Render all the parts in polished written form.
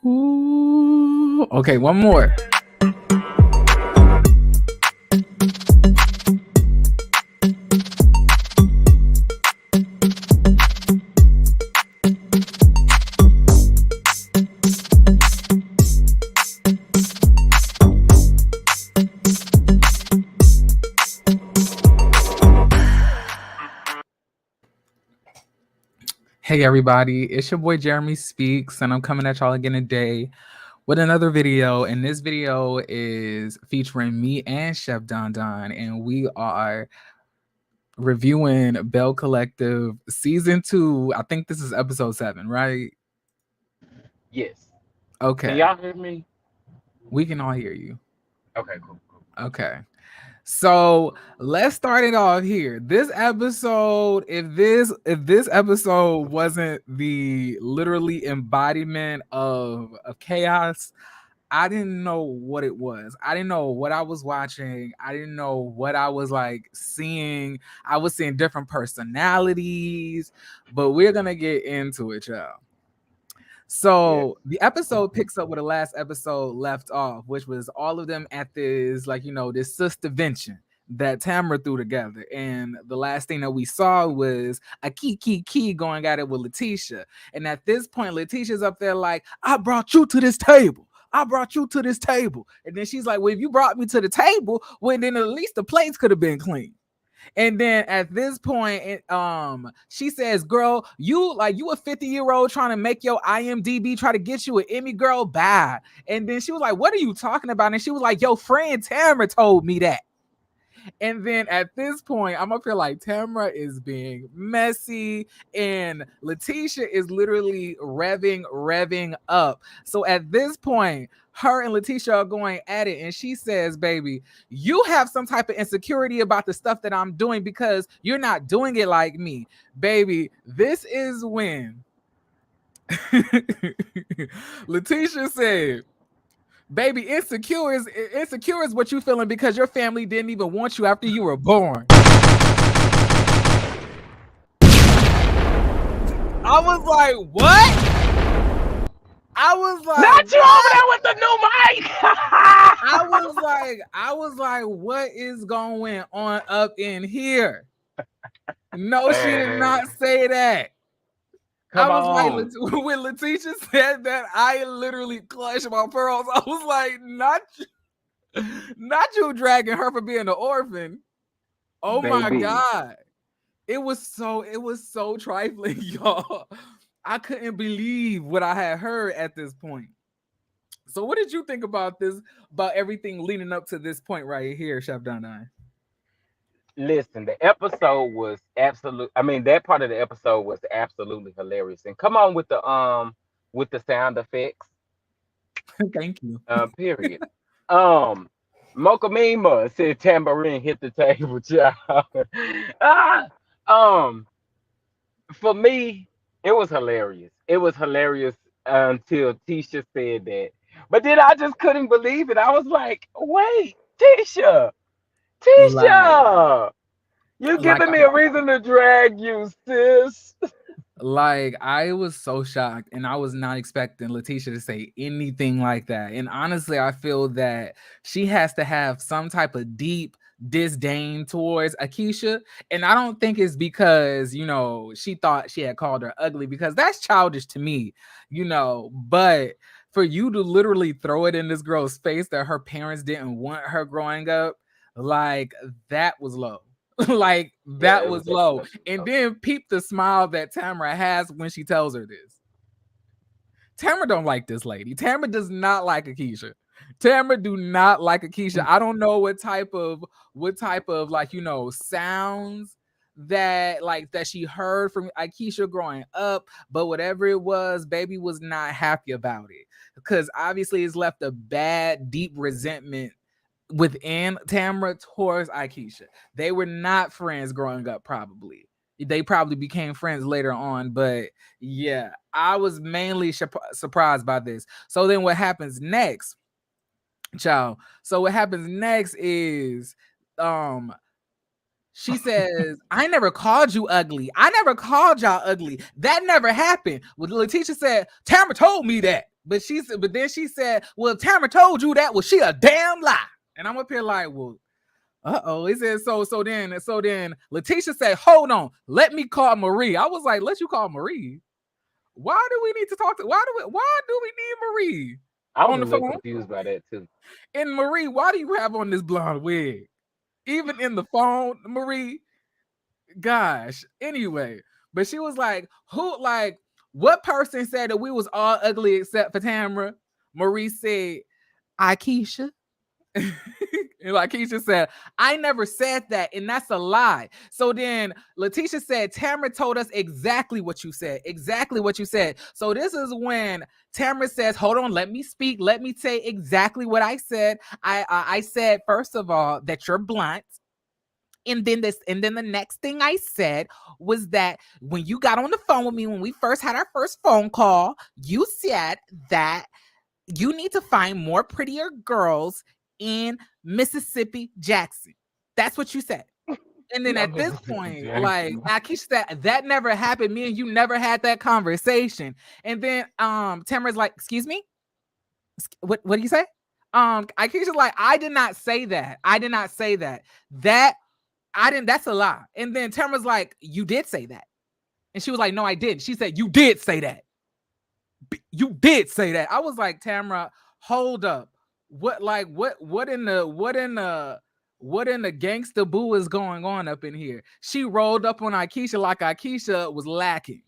Ooh. Okay, one more. Hey everybody, it's your boy Jeremy Speaks, and I'm coming at y'all again today with another video. And this video is featuring me and ChefDonDon, and we are reviewing BELLE Collective Season 2. I think this is episode 7, right? Yes. Okay. Can y'all hear me? We can all hear you. Okay, cool. Okay. So let's start it off here. This episode, if this episode wasn't the literally embodiment of chaos, I didn't know what it was. I didn't know what I was watching. I didn't know what I was like seeing. I was seeing different personalities, but we're gonna get into it, y'all. So the episode picks up where the last episode left off, which was all of them at this, like, this Sistervention that Tamara threw together. And the last thing that we saw was a key going at it with Letitia. And at this point, Letitia's up there like, I brought you to this table. I brought you to this table. And then she's like, well, if you brought me to the table, well, then at least the plates could have been clean. And then at this point, she says, girl, you a 50-year-old trying to make your IMDb try to get you an Emmy, girl, bad. And then she was like, what are you talking about? And she was like, your friend Tamara told me that. And then at this point, I'm up here like Tamara is being messy and Letitia is literally revving up. So at this point, her and Letitia are going at it, and she says, baby, you have some type of insecurity about the stuff that I'm doing because you're not doing it like me. Baby, this is when Letitia said, baby, insecure is what you feeling because your family didn't even want you after you were born. I was like, what? I was like, not you over there with the new mic. I was like, what is going on up in here? No, she did not say that. Come I was on. like, when Letitia said that, I literally clutched my pearls. I was like, not you dragging her for being an orphan. Oh baby. My God. It was so trifling, y'all. I couldn't believe what I had heard at this point. So what did you think about this, about everything leading up to this point right here, ChefDonDon? Listen, the episode was that part of the episode was absolutely hilarious. And come on with the sound effects. Thank you. Period. Mokamima said tambourine hit the table, child. For me, it was hilarious. It was hilarious until Tisha said that. But then I just couldn't believe it. I was like, wait, Tisha, you're giving me a reason to drag you, sis. Like, I was so shocked, and I was not expecting Letitia to say anything like that. And honestly, I feel that she has to have some type of deep disdain towards Akeisha. And I don't think it's because, she thought she had called her ugly, because that's childish to me, but for you to literally throw it in this girl's face that her parents didn't want her growing up, like, that was low. Like, that was low. And then peep the smile that Tamara has when she tells her this. Tamara don't like this lady. Tamara does not like Akeisha. Tamara do not like Akeisha. I don't know what type of like, sounds that she heard from Akeisha growing up, but whatever it was, baby was not happy about it, because obviously it's left a bad, deep resentment within Tamara towards Akeisha. They were not friends growing up, probably. They probably became friends later on, but yeah, I was mainly surprised by this. So then what happens next, child? So what happens next is um she says, I never called you ugly. I never called y'all ugly. That never happened. Well, Letitia said, Tamara told me that. But then she said, well, Tamara told you that. Was she a damn lie? And I'm up here like, well, uh-oh. He said, so then Letitia said, hold on, let me call Marie. I was like, let you call Marie? Why do we need to talk to why do we need Marie I was on a the little phone? confused by that too. And Marie, why do you have on this blonde wig? Even in the phone, Marie. Gosh. Anyway, but she was like, what person said that we was all ugly except for Tamara? Marie said, Akeisha. And like Keisha said, I never said that, and that's a lie. So then Letitia said, Tamara told us exactly what you said. Exactly what you said. So this is when Tamara says, hold on, let me speak. Let me say exactly what I said. I said, first of all, that you're blunt. And then the next thing I said was that when you got on the phone with me, when we first had our first phone call, you said that you need to find more prettier girls in Mississippi Jackson. That's what you said. And then Not at this Mississippi point, like Jackson. Akeisha said, that never happened. Me and you never had that conversation. And then Tamara's like, excuse me? What do you say? Akeisha's like, I did not say that. I did not say that. That I didn't, that's a lie. And then Tamara's like, you did say that. And she was like, no, I didn't. She said, you did say that. You did say that. I was like, Tamara, hold up. What in the gangster boo is going on up in here? She rolled up on Akeisha like Akeisha was lacking.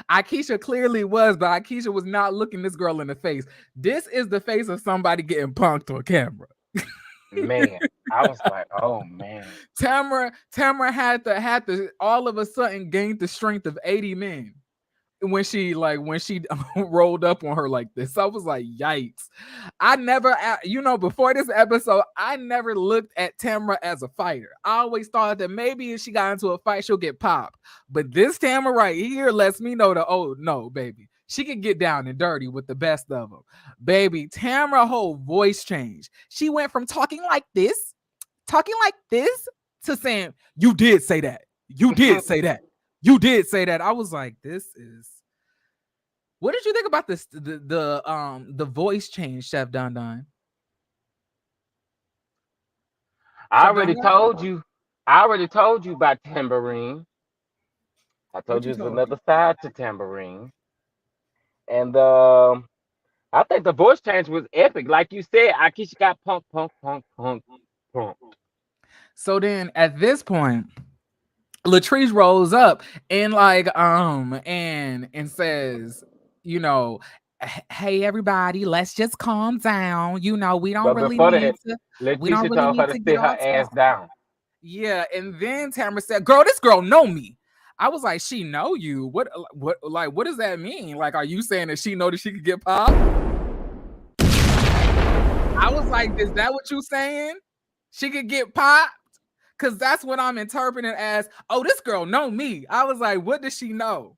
Akeisha clearly was, but Akeisha was not looking this girl in the face. This is the face of somebody getting punked on camera. Man, I was like, oh man. Tamara had to all of a sudden gain the strength of 80 men when she rolled up on her like this. I was like, yikes. I never, before this episode, I never looked at Tamara as a fighter. I always thought that maybe if she got into a fight, she'll get popped. But this Tamara right here lets me know that, oh no, baby, she can get down and dirty with the best of them. Baby, Tamara whole voice changed. She went from talking like this to saying, you did say that. You did say that. You did say that. I was like, this is. What did you think about this? The voice change, Chef Don Don. I Chef Don already Don. told you. I already told you about Tambourine. I told What you you there's told me? another side to Tambourine. And I think the voice change was epic. Like you said, Akeisha got punk, punk, punk, punk, punk. So then at this point, Latrice rolls up and and says, you know, hey everybody, let's just calm down. We don't But really before need that, to Letitia told her to get sit her all ass tough. down. Yeah, and then Tamara said, "Girl, this girl know me." I was like, "She know you? What does that mean? Like, are you saying that she know that she could get popped?" I was like, "Is that what you saying? She could get popped?" Cause that's what I'm interpreting as. Oh, this girl know me. I was like, "What does she know?"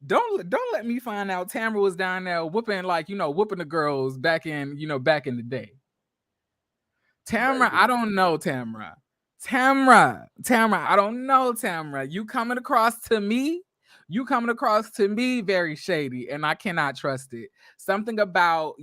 Don't let me find out Tamara was down there whooping whooping the girls back in the day. Tamara, Baby. I don't know, Tamara. Tamara, I don't know, Tamara. You coming across to me very shady, and I cannot trust it. Something about,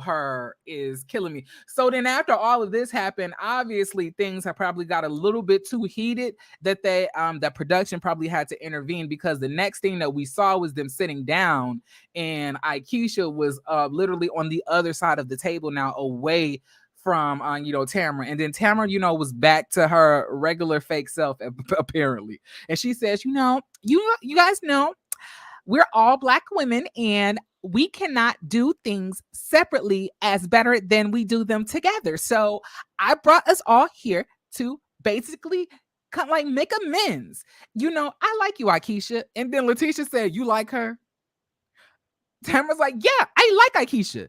her is killing me. So then after all of this happened, obviously things have probably got a little bit too heated that production probably had to intervene, because the next thing that we saw was them sitting down, and Akeisha was literally on the other side of the table now, away from Tamara. And then Tamara, was back to her regular fake self apparently. And she says, you guys know we're all Black women, and we cannot do things separately as better than we do them together. So I brought us all here to basically kind of like make amends. I like you, Akeisha. And then Letitia said, you like her? Tamara's like, yeah, I like Akeisha.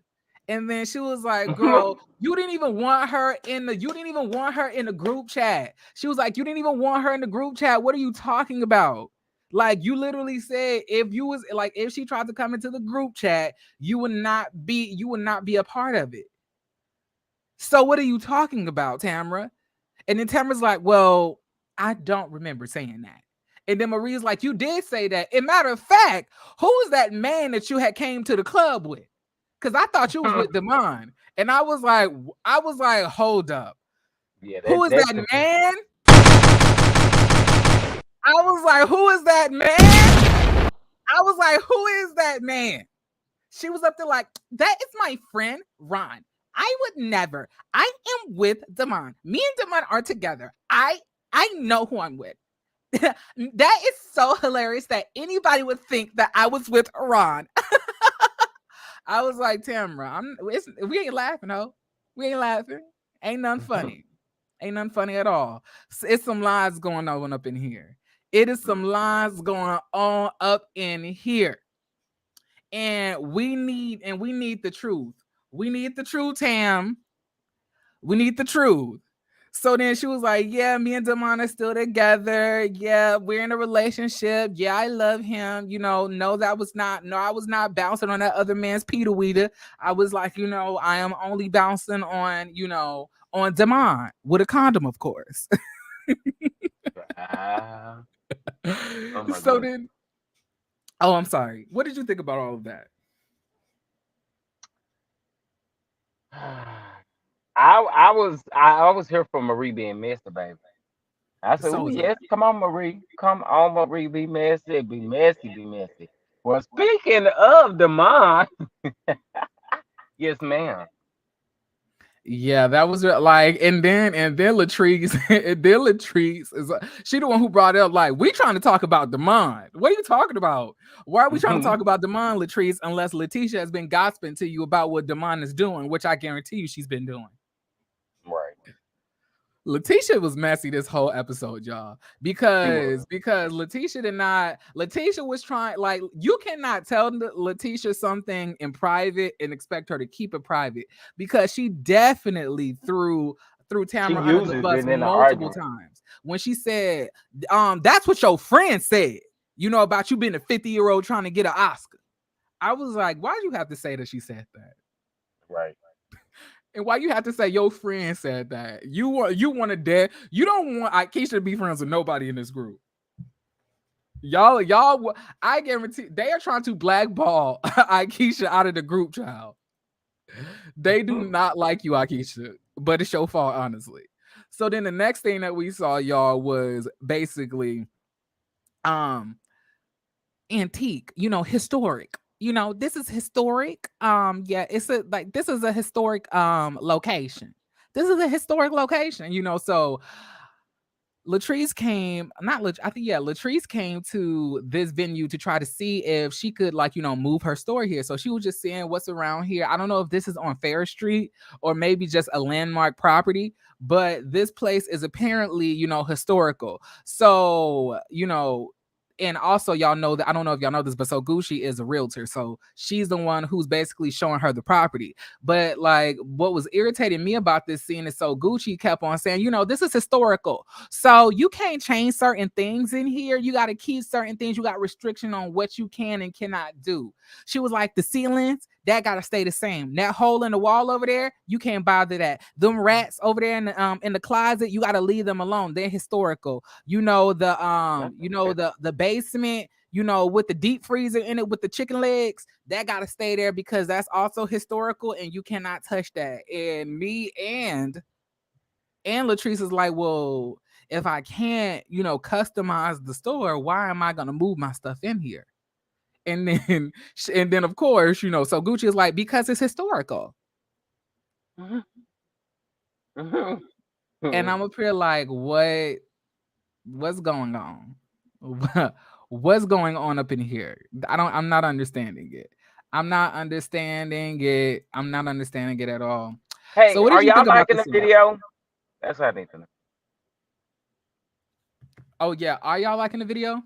And then she was like, girl, you didn't even want her in the group chat. She was like, you didn't even want her in the group chat. What are you talking about? Like, you literally said if she tried to come into the group chat, you would not be a part of it. So what are you talking about, Tamara? And then Tamara's like, well, I don't remember saying that. And then Maria's like, you did say that. And matter of fact, who was that man that you had came to the club with? Because I thought you was with Damon. And I was like, hold up. Yeah, Who is that's that the man? I was like, who is that man? I was like, who is that man? She was up there like, that is my friend Ron. I would never. I am with Damon. Me and Damon are together. I know who I'm with. That is so hilarious that anybody would think that I was with Ron. I was like, Tamara, we ain't laughing, ho. We ain't laughing. Ain't nothing funny. Ain't nothing funny at all. It's some lies going on up in here. It is some lies going on up in here. And we need the truth. We need the truth, Tam. We need the truth. So then she was like, yeah, me and Damon are still together. Yeah, we're in a relationship. Yeah, I love him. No, I was not bouncing on that other man's Peter Weeder. I was like, I am only bouncing on Damon with a condom, of course. ah, oh my So goodness. then, oh, I'm sorry. What did you think about all of that? I was here for Marie being messy, baby. I said, So "Oh was yes, come on, Marie, come on, Marie, be messy, be messy, be messy." Well, speaking of the mom, yes, ma'am. Yeah, that was like, and then Latrice, and then Latrice is she the one who brought it up. Like, we trying to talk about Demond. What are you talking about? Why are we trying to talk about Demond, Latrice? Unless Letitia has been gossiping to you about what Demond is doing, which I guarantee you she's been doing. Right, Letitia was messy this whole episode, y'all. she was. Because Letitia did not. Letitia was trying. Like, you cannot tell Letitia something in private and expect her to keep it private, because she definitely threw She Tamara under the uses bus it in an multiple argument. times when she said, "That's what your friend said." About you being a 50-year-old trying to get an Oscar. I was like, why do you have to say that she said that? Right. And why you have to say your friend said that? You want to dead. You don't want Akeisha to be friends with nobody in this group. Y'all, I guarantee they are trying to blackball Akeisha out of the group, child. They do not like you, Akeisha, but it's your fault, honestly. So then the next thing that we saw, y'all, was basically um antique, historic. This is historic. Yeah, this is a historic location. This is a historic location, so Latrice came, not Lat- I think yeah, Latrice came to this venue to try to see if she could move her store here. So she was just seeing what's around here. I don't know if this is on Fair Street or maybe just a landmark property, but this place is apparently, historical. So, and also y'all know that, I don't know if y'all know this, but so Gucci is a realtor. So she's the one who's basically showing her the property. But like, what was irritating me about this scene is, so Gucci kept on saying, this is historical. So you can't change certain things in here. You got to keep certain things. You got restriction on what you can and cannot do. She was like, the ceilings, that got to stay the same. That hole in the wall over there, you can't bother that. Them rats over there in the closet, you got to leave them alone. They're historical. The basement, with the deep freezer in it with the chicken legs, that got to stay there because that's also historical and you cannot touch that. And Latrice is like, well, if I can't, customize the store, why am I gonna move my stuff in here? And then, of course, so Gucci is like, because it's historical. And I'm up here like, what's going on? What's going on up in here? I'm not understanding it. I'm not understanding it. I'm not understanding it at all. So Hey, what are did you y'all think about liking this the scene? video? That's what I need to Oh yeah, are y'all liking the video?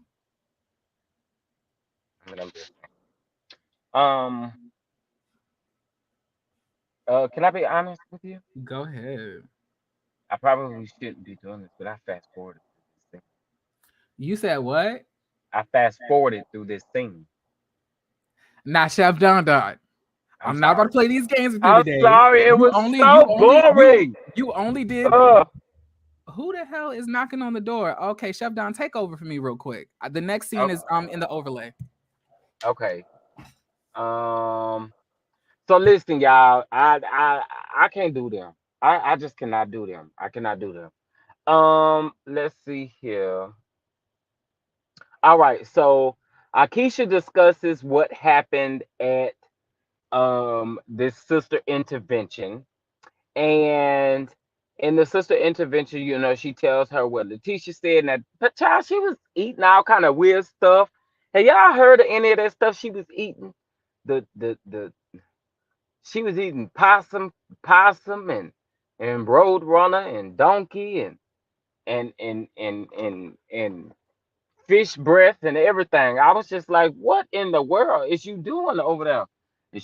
know. Um, Can I be honest with you? Go ahead. I probably shouldn't be doing this, but I fast forwarded through this thing. You said what? I fast forwarded through this thing. Not Chef Don Don. I'm I'm not about to sorry. play these games with you I'm today. sorry. It You was only, you so only, you boring. you only did. Ugh. Who the hell is knocking on the door? Okay, Chef Don, take over for me real quick. The next scene Oh, is in the overlay. okay. Um. So listen, y'all. I can't do them. I just cannot do them. I cannot do them. Let's see here. All right. So Akeisha discusses what happened at this sister intervention. And in the sister intervention, she tells her what Letitia said, and that but child, she was eating all kind of weird stuff. Have y'all heard of any of that stuff she was eating? The she was eating possum and roadrunner and donkey and fish breath and everything. I was just like, what in the world is you doing over there? And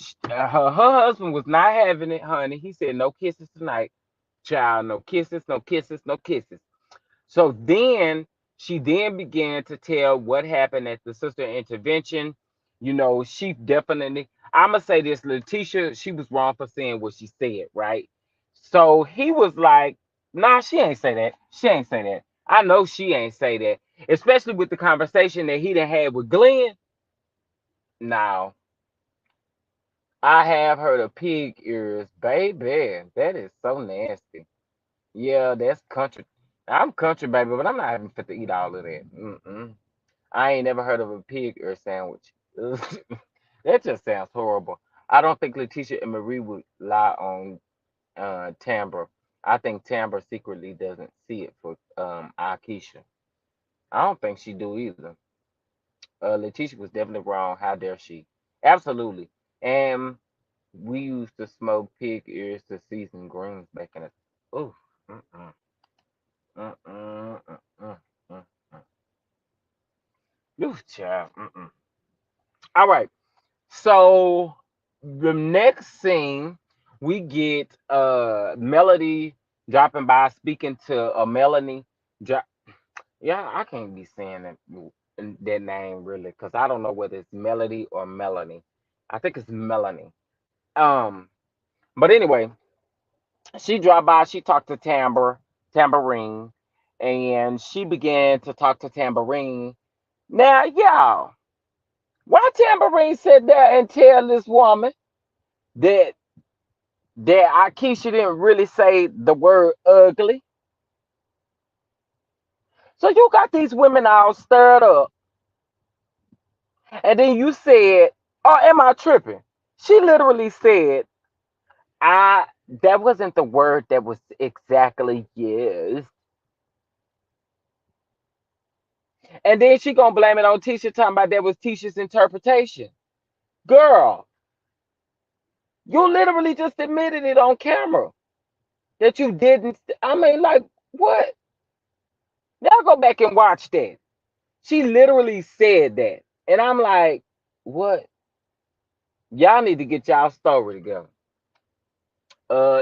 her husband was not having it, honey. He said, no kisses tonight, child. No kisses, no kisses, no kisses. So then she then began to tell what happened at the sister intervention. She definitely, I'm going to say this, Letitia, she was wrong for saying what she said, right? So he was like, nah, she ain't say that. She ain't say that. I know she ain't say that, especially with the conversation that he done had with Glenn. Now, I have heard of pig ears, baby. That is so nasty. Yeah, that's country. I'm country, baby, but I'm not even fit to eat all of that. Mm-mm. I ain't never heard of a pig ear sandwich. That just sounds horrible. I don't think Letitia and Marie would lie on Tambra. I think Tambra secretly doesn't see it for Akeisha. I don't think she do either. Letitia was definitely wrong. How dare she? Absolutely. And we used to smoke pig ears to season greens back in the. Ooh. Mm-mm. Mm-mm. Mm-mm. Mm-mm. Ooh, child. Mm-mm. All right. So the next scene, we get Melody dropping by, speaking to Melanie. Dro- yeah, I can't be saying that name really because I don't know whether it's Melody or Melanie. I think it's Melanie. Um, but anyway, she dropped by. She talked to Tambourine, and she began to talk to Tambourine. Now, y'all, why Tambourine sit there and tell this woman that Akeisha didn't really say the word ugly? So you got these women all stirred up, and then you said, "Oh, am I tripping?" She literally said, "I that wasn't the word that was exactly used," and then she gonna blame it on Tisha, talking about that was Tisha's interpretation. Girl, you literally just admitted it on camera that you didn't. I mean, like, what? Y'all go back and watch that. She literally said that. And I'm like, what? Y'all need to get y'all story together.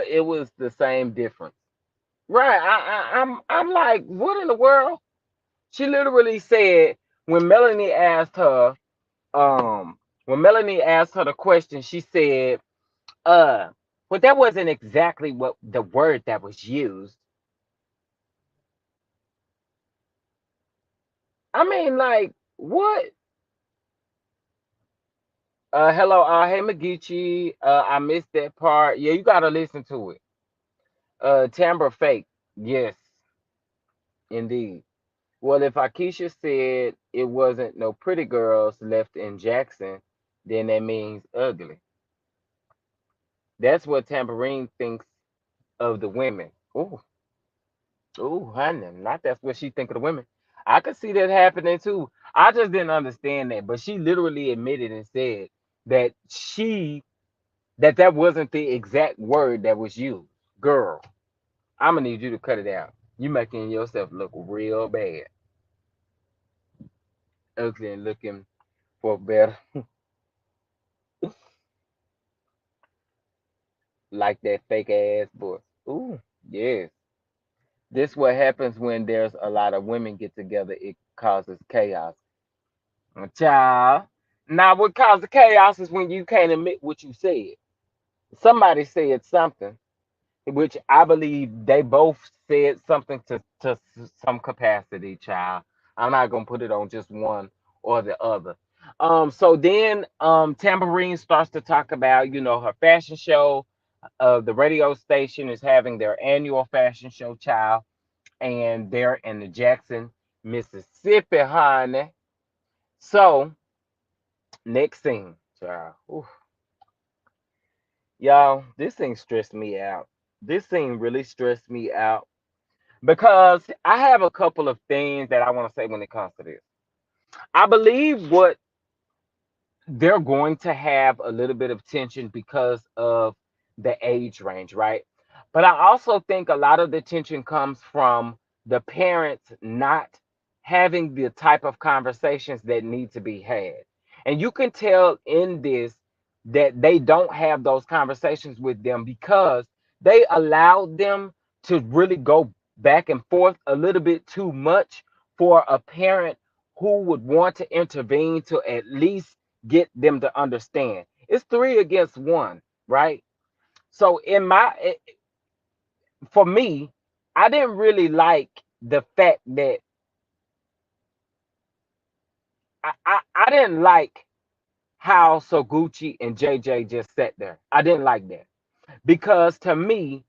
It was the same difference. Right. I'm like, what in the world? She literally said when Melanie asked her, when Melanie asked her the question, she said, uh, well, that wasn't exactly what the word that was used. I mean, like, what? Hello, hey Magichi. I missed that part. Yeah, you gotta listen to it. Timbre fake. Yes, indeed. Well, if Akeisha said it wasn't no pretty girls left in Jackson, then that means ugly. That's what Tambourine thinks of the women. Ooh, ooh, honey, not that's what she think of the women. I could see that happening too. I just didn't understand that, but she literally admitted and said that that wasn't the exact word that was used. Girl, I'm gonna need you to cut it out. You making yourself look real bad, ugly, and looking for better. like that fake ass boy. Ooh, yes. This what happens when there's a lot of women get together. It causes chaos. Child. Now, what causes chaos is when you can't admit what you said. Somebody said something, which I believe they both said something to some capacity, child. I'm not gonna put it on just one or the other. So then Tambourine starts to talk about, her fashion show. The radio station is having their annual fashion show, child, and they're in the Jackson, Mississippi, honey. So next scene, child. Oof. Y'all, this thing stressed me out. This thing really stressed me out because I have a couple of things that I want to say when it comes to this. I believe what they're going to have a little bit of tension because of the age range, right? But I also think a lot of the tension comes from the parents not having the type of conversations that need to be had. And you can tell in this that they don't have those conversations with them because they allowed them to really go back and forth a little bit too much for a parent who would want to intervene to at least get them to understand. It's three against one, right? So for me, I didn't really like the fact that I didn't like how Soguchi and JJ just sat there. I didn't like that because to me,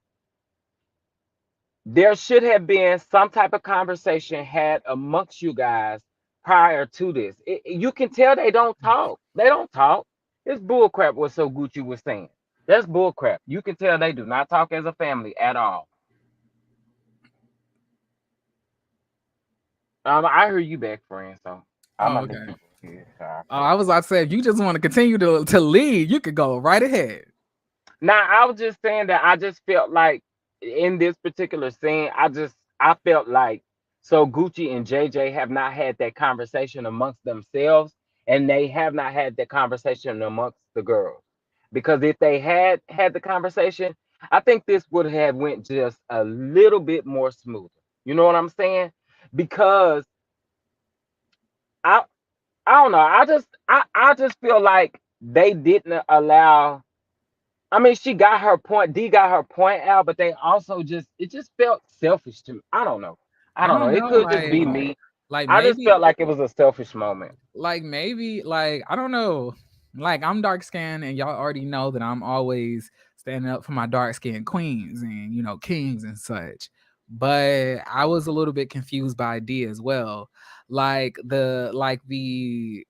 there should have been some type of conversation had amongst you guys prior to this. You can tell they don't talk. They don't talk. It's bullcrap what Soguchi was saying. That's bullcrap. You can tell they do not talk as a family at all. I hear you back, friend. So I'm Oh, gonna let okay. you go here. Sorry, Oh, I was about to say, if you just want to continue to lead, you could go right ahead. Now, I was just saying that I just felt like in this particular scene, I felt like so Gucci and JJ have not had that conversation amongst themselves, and they have not had that conversation amongst the girls. Because if they had the conversation, I think this would have went just a little bit more smoother. You know what I'm saying? Because I I don't know. I just feel like they didn't allow. I mean, she got her point. D got her point out, but they also it just felt selfish to me. I don't know. I I don't know. don't It know, could just be me. like I just maybe felt like it was a selfish moment. like I don't know. Like I'm dark skinned and y'all already know that I'm always standing up for my dark skinned queens and kings and such. But I was a little bit confused by D as well. The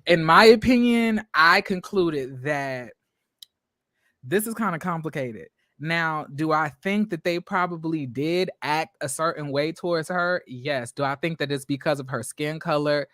in my opinion, I concluded that this is kind of complicated. Now, do I think that they probably did act a certain way towards her? Yes. Do I think that it's because of her skin color?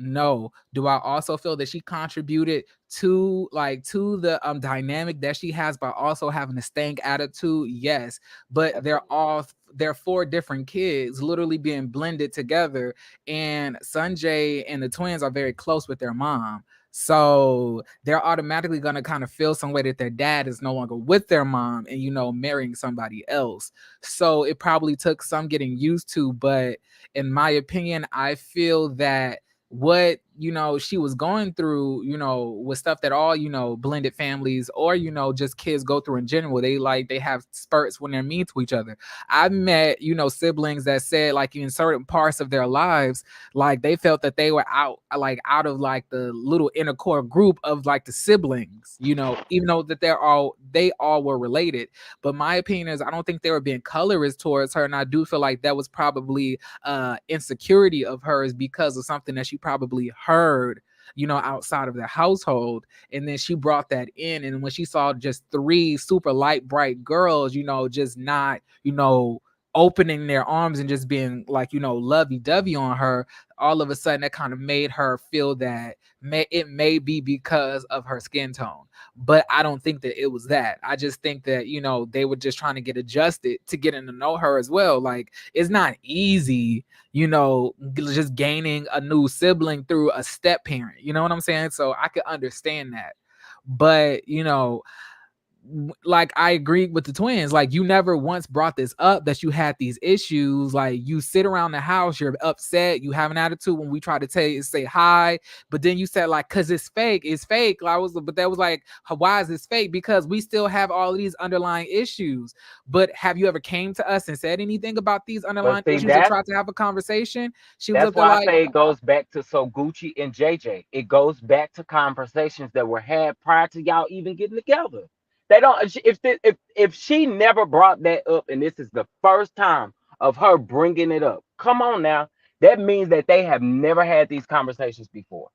No. Do I also feel that she contributed to the dynamic that she has by also having a stank attitude? Yes. But Absolutely. they're four different kids literally being blended together, and Sanjay and the twins are very close with their mom. So they're automatically going to kind of feel some way that their dad is no longer with their mom and, marrying somebody else. So it probably took some getting used to. But in my opinion, I feel that what she was going through with stuff that all blended families or just kids go through in general. They have spurts when they're mean to each other. I met siblings that said like in certain parts of their lives, like they felt that they were out of like the little inner core group of like the siblings, even though that they all were related. But my opinion is I don't think they were being colorist towards her, and I do feel like that was probably insecurity of hers because of something that she probably heard outside of the household, and then she brought that in. And when she saw just three super light bright girls just not opening their arms and just being like lovey-dovey on her, all of a sudden that kind of made her feel that it may be because of her skin tone. But I don't think that it was that. I just think that they were just trying to get adjusted to getting to know her as well. Like it's not easy just gaining a new sibling through a step parent, you know what I'm saying? So I could understand that. But like I agreed with the twins. Like you never once brought this up that you had these issues. Like you sit around the house, you're upset, you have an attitude when we try to say hi, but then you said like, cause it's fake. But that was like, why is this fake? Because we still have all of these underlying issues. But have you ever came to us and said anything about these But underlying see, issues or tried to have a conversation? She was that's up there why I like, say it goes back to so Gucci and JJ. It goes back to conversations that were had prior to y'all even getting together. They don't. If she never brought that up, and this is the first time of her bringing it up, come on now. That means that they have never had these conversations before.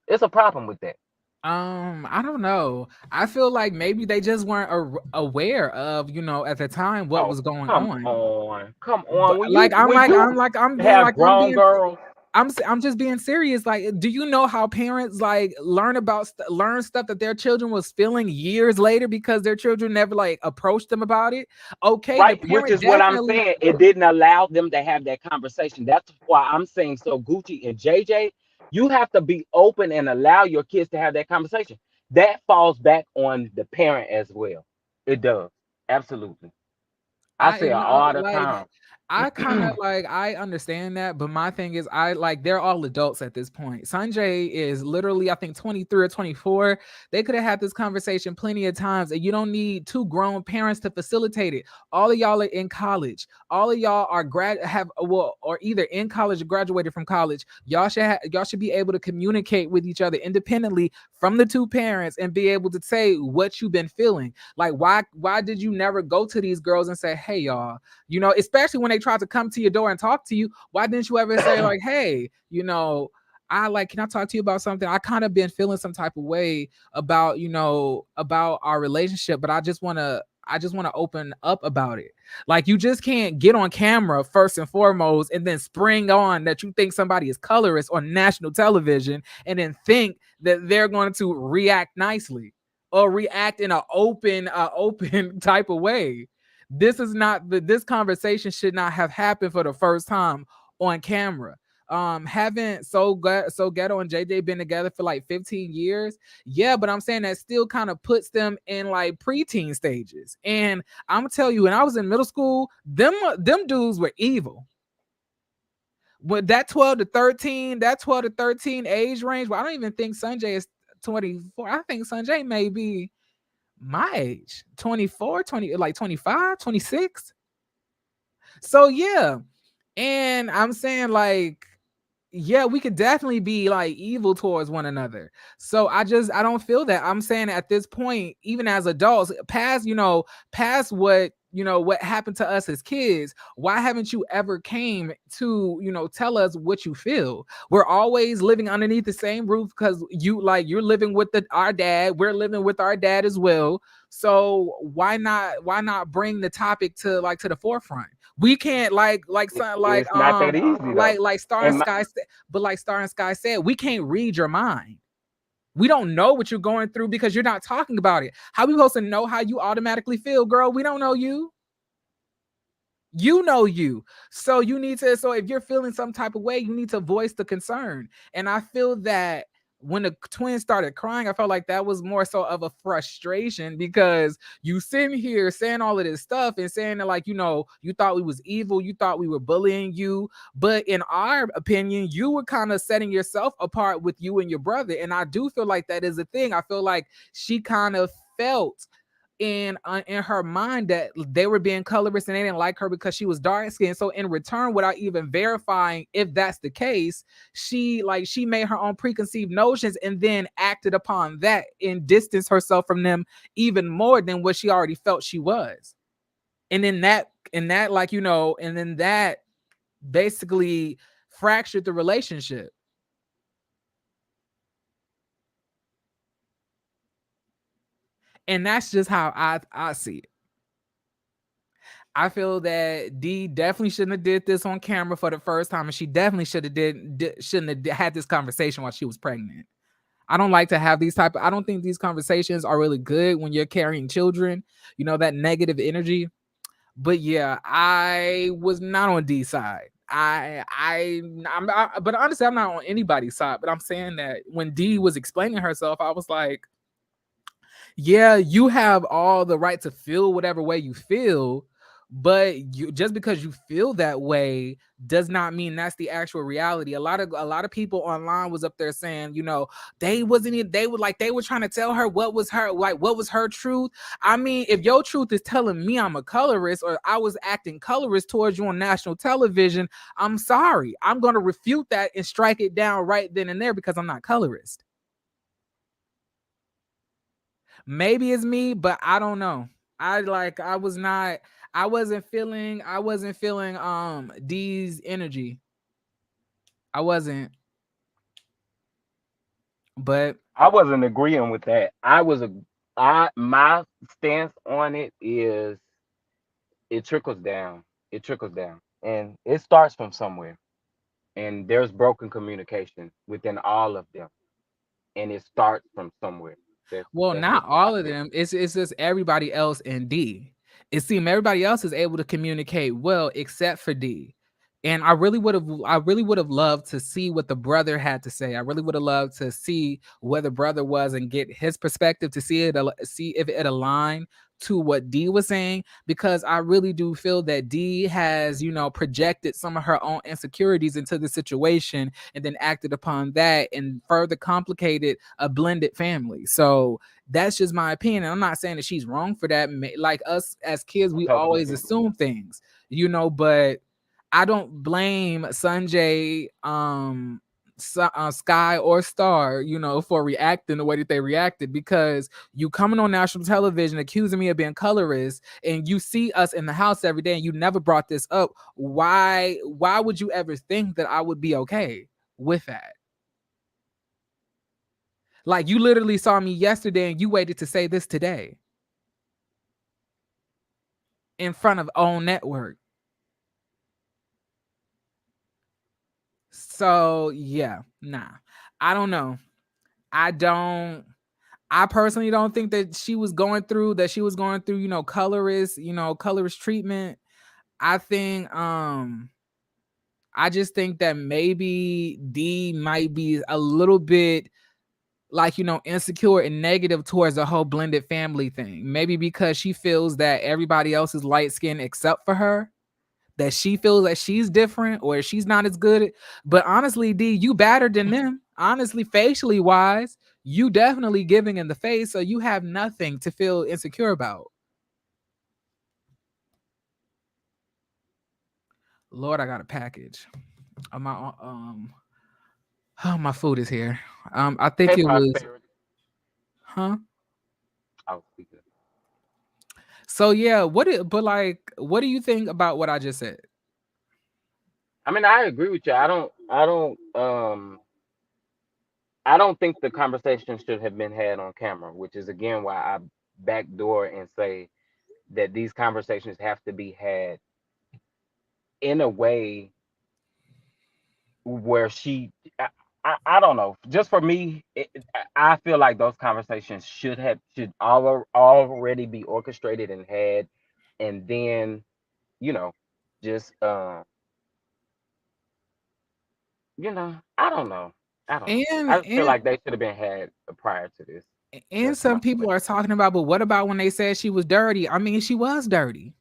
It's a problem with that. I don't know. I feel like maybe they just weren't aware of, at the time what Oh, was going come on. on, come But on. When you have grown girls, I'm just being serious. Like, do you know how parents like learn stuff that their children was feeling years later because their children never like approached them about it? Okay, the right? Which parent is what I'm definitely. saying. It didn't allow them to have that conversation. That's why I'm saying so Gucci and JJ, you have to be open and allow your kids to have that conversation. That falls back on the parent as well. It does. Absolutely. I I say it and all the like time. I kind of like I understand that, but my thing is I like they're all adults at this point. Sanjay is literally I think 23 or 24. They could have had this conversation plenty of times, and you don't need two grown parents to facilitate it. All of y'all are in college. All of y'all are or either in college or graduated from college. Y'all should be able to communicate with each other independently from the two parents and be able to say what you've been feeling. Like why did you never go to these girls and say, "Hey y'all, especially when they try to come to your door and talk to you, why didn't you ever say like, hey, I like, can I talk to you about something? I kind of been feeling some type of way about, about our relationship, but I just want to open up about it. Like you just can't get on camera first and foremost and then spring on that you think somebody is colorist on national television and then think that they're going to react nicely or react in an open type of way. This conversation should not have happened for the first time on camera. Haven't so Ghetto and JJ been together for like 15 years? Yeah, but I'm saying that still kind of puts them in like preteen stages. And I'm gonna tell you, when I was in middle school, them dudes were evil. With that 12 to 13 age range, well, I don't even think Sanjay is 24. I think Sanjay may be my age, 24, 20, like 25, 26. So yeah. And I'm saying like, yeah, we could definitely be like evil towards one another. So I don't feel that. I'm saying at this point, even as adults, past what happened to us as kids, why haven't you ever came to, tell us what you feel? We're always living underneath the same roof because you're living with our dad, we're living with our dad as well. So why not bring the topic to the forefront? We can't It's not that easy though. like Star and And my, Sky said, but like Star and Sky said, we can't read your mind. We don't know what you're going through because you're not talking about it. How we supposed to know how you automatically feel, girl? We don't know you. You know you. So so if you're feeling some type of way, you need to voice the concern. And I feel that when the twins started crying, I felt like that was more so of a frustration because you sitting here saying all of this stuff and saying that, like, you thought we was evil, you thought we were bullying you, but in our opinion, you were kind of setting yourself apart with you and your brother. And I do feel like that is a thing. I feel like she kind of felt in her mind that they were being colorist and they didn't like her because she was dark skinned. So in return, without even verifying if that's the case, she made her own preconceived notions and then acted upon that and distanced herself from them even more than what she already felt she was. And then that and then that basically fractured the relationship. And that's just how I see it. I feel that D definitely shouldn't have did this on camera for the first time, and she definitely shouldn't have had this conversation while she was pregnant. I don't like to have these type of. I don't think these conversations are really good when you're carrying children. That negative energy. But yeah, I was not on D's side. But honestly, I'm not on anybody's side. But I'm saying that when D was explaining herself, I was like, Yeah, you have all the right to feel whatever way you feel, but you just because you feel that way does not mean that's the actual reality. A lot of people online was up there saying, they wasn't even, they were trying to tell her what was her truth. I mean, if your truth is telling me I'm a colorist or I was acting colorist towards you on national television, I'm sorry. I'm going to refute that and strike it down right then and there because I'm not colorist. Maybe it's me, but I don't know. I was not I wasn't feeling D's energy. I wasn't, but I wasn't agreeing with that. I my stance on it is it trickles down. It trickles down, and it starts from somewhere. And there's broken communication within all of them, and it starts from somewhere. well, That's not just my all of opinion. them. It's just everybody else in D. It seems everybody else is able to communicate well except for D. And I really would have loved to see what the brother had to say. I really would have loved to see where the brother was and get his perspective to see if it aligned to what D was saying, because I really do feel that D has, projected some of her own insecurities into the situation and then acted upon that and further complicated a blended family. So that's just my opinion. I'm not saying that she's wrong for that. Like us as kids, I we totally always agree with you. assume things, but I don't blame Sanjay, Sky or Star, for reacting the way that they reacted, because you coming on national television accusing me of being colorist and you see us in the house every day and you never brought this up. Why would you ever think that I would be okay with that? Like, you literally saw me yesterday and you waited to say this today in front of own network. So yeah, nah. I don't know. I don't I personally don't think that she was going through, colorist treatment. I think I just think that maybe D might be a little bit like, insecure and negative towards the whole blended family thing. Maybe because she feels that everybody else is light skinned except for her, that she feels that she's different or she's not as good. But honestly, D, you better than them. Honestly, facially wise, you definitely giving in the face, so you have nothing to feel insecure about. Lord, I got a package. My oh, my food is here. I think Hey, it was, prosperity. huh? I'll speak it. So yeah, what do you think about what I just said? I mean, I agree with you. I don't think the conversation should have been had on camera, which is again why I backdoor and say that these conversations have to be had in a way where I don't know. Just for me, I feel like those conversations should already be orchestrated and had, and then you know, just I don't know. I don't know. And I just feel and like they should have been had prior to this. and That's my some people are talking about, but what about when they said she was dirty? I mean, she was dirty.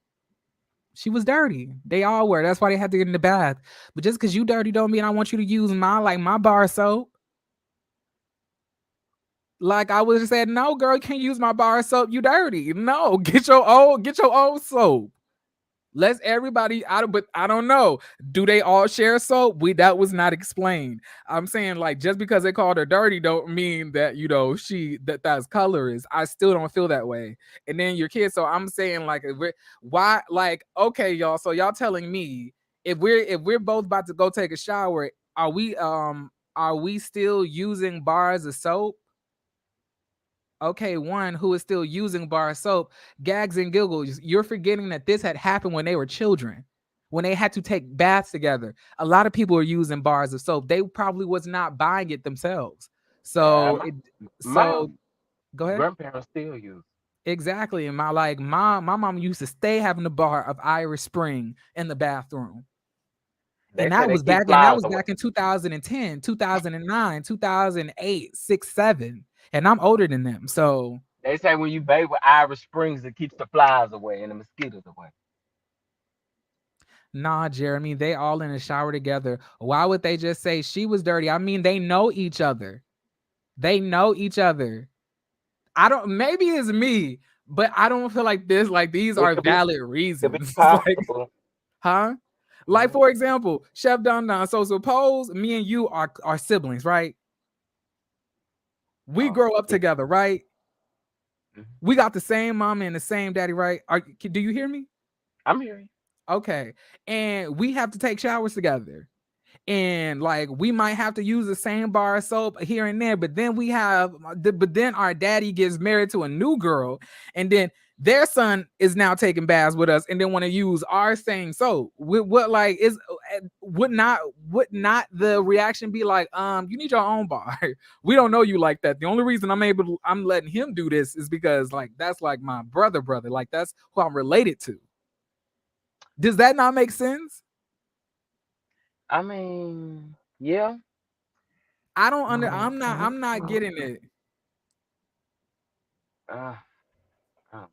She was dirty. They all were. That's why they had to get in the bath. But just because you dirty don't mean I want you to use my bar soap. Like I would have said, no, girl, you can't use my bar soap. You dirty. No, get your own soap. Let's everybody out of, but I don't know. Do they all share soap? That was not explained. I'm saying, like, just because they called her dirty don't mean that that's colorist. I still don't feel that way. And then your kids. So I'm saying, like, why, like, okay, y'all. So y'all telling me if we're both about to go take a shower, are we still using bars of soap? Okay, one who is still using bar soap, gags and giggles. You're forgetting that this had happened when they were children, when they had to take baths together. A lot of people are using bars of soap. They probably was not buying it themselves. yeah. So My go ahead. grandparents still use. Exactly. And my mom used to stay having a bar of Irish Spring in the bathroom. They say they keep And that flies was away. back in 2010, 2009, 2008, 6, 7. And I'm older than them. So They say when you bathe with Irish Springs, it keeps the flies away and the mosquitoes away. Nah, Jeremy, they all in the shower together. Why would they just say she was dirty? I mean, they know each other. They know each other. I don't, maybe it's me, but I don't feel like this, like these It are valid could be reasons. Like, possible. huh? Like, Mhm. for example, Chef Don Don. So suppose me and you are siblings, right? We Oh, grow up yeah. together, right? Mhm. We got the same mama and the same daddy, right? Do you hear me? I'm hearing Okay. And we have to take showers together. And like we might have to use the same bar of soap here and there, but then but then our daddy gets married to a new girl, and then their son is now taking baths with us and then want to use our same soap. What like is would not the reaction be like, you need your own bar? We don't know you like that. The only reason I'm letting him do this is because like that's like my brother, like that's who I'm related to. Does that not make sense? I mean, yeah. I don't I'm not getting it. Uh, I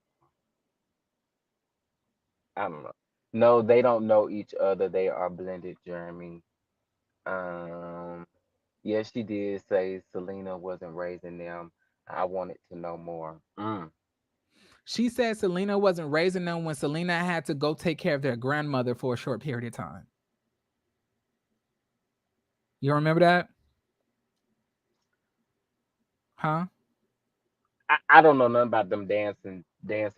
I don't know. No, they don't know each other. They are blended, Jeremy. Um, yes, she did say Selena wasn't raising them. I wanted to know more. She said Selena wasn't raising them when Selena had to go take care of their grandmother for a short period of time. You remember that? Huh? I don't know nothing about them dancing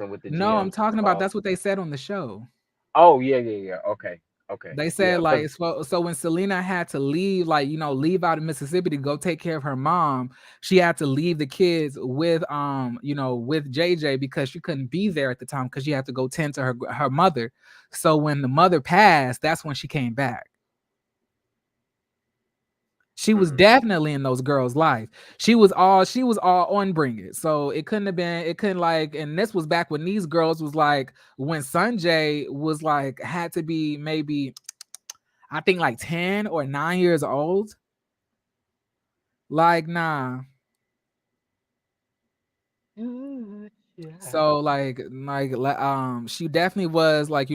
with the No, I'm gems in the talking about ball. that's what they said on the show. Oh yeah, yeah, yeah. Okay, okay, They yeah. said Cause like so when Selena had to leave, like leave out of Mississippi to go take care of her mom, she had to leave the kids with with JJ because she couldn't be there at the time because she had to go tend to her mother. So when the mother passed, that's when she came back. She was mm, definitely in those girls' life. She was all on Bring It. So it couldn't like, and this was back when these girls was like when Sanjay was like had to be maybe I think like 10 or 9 years old. Like nah. good So child. she definitely was like,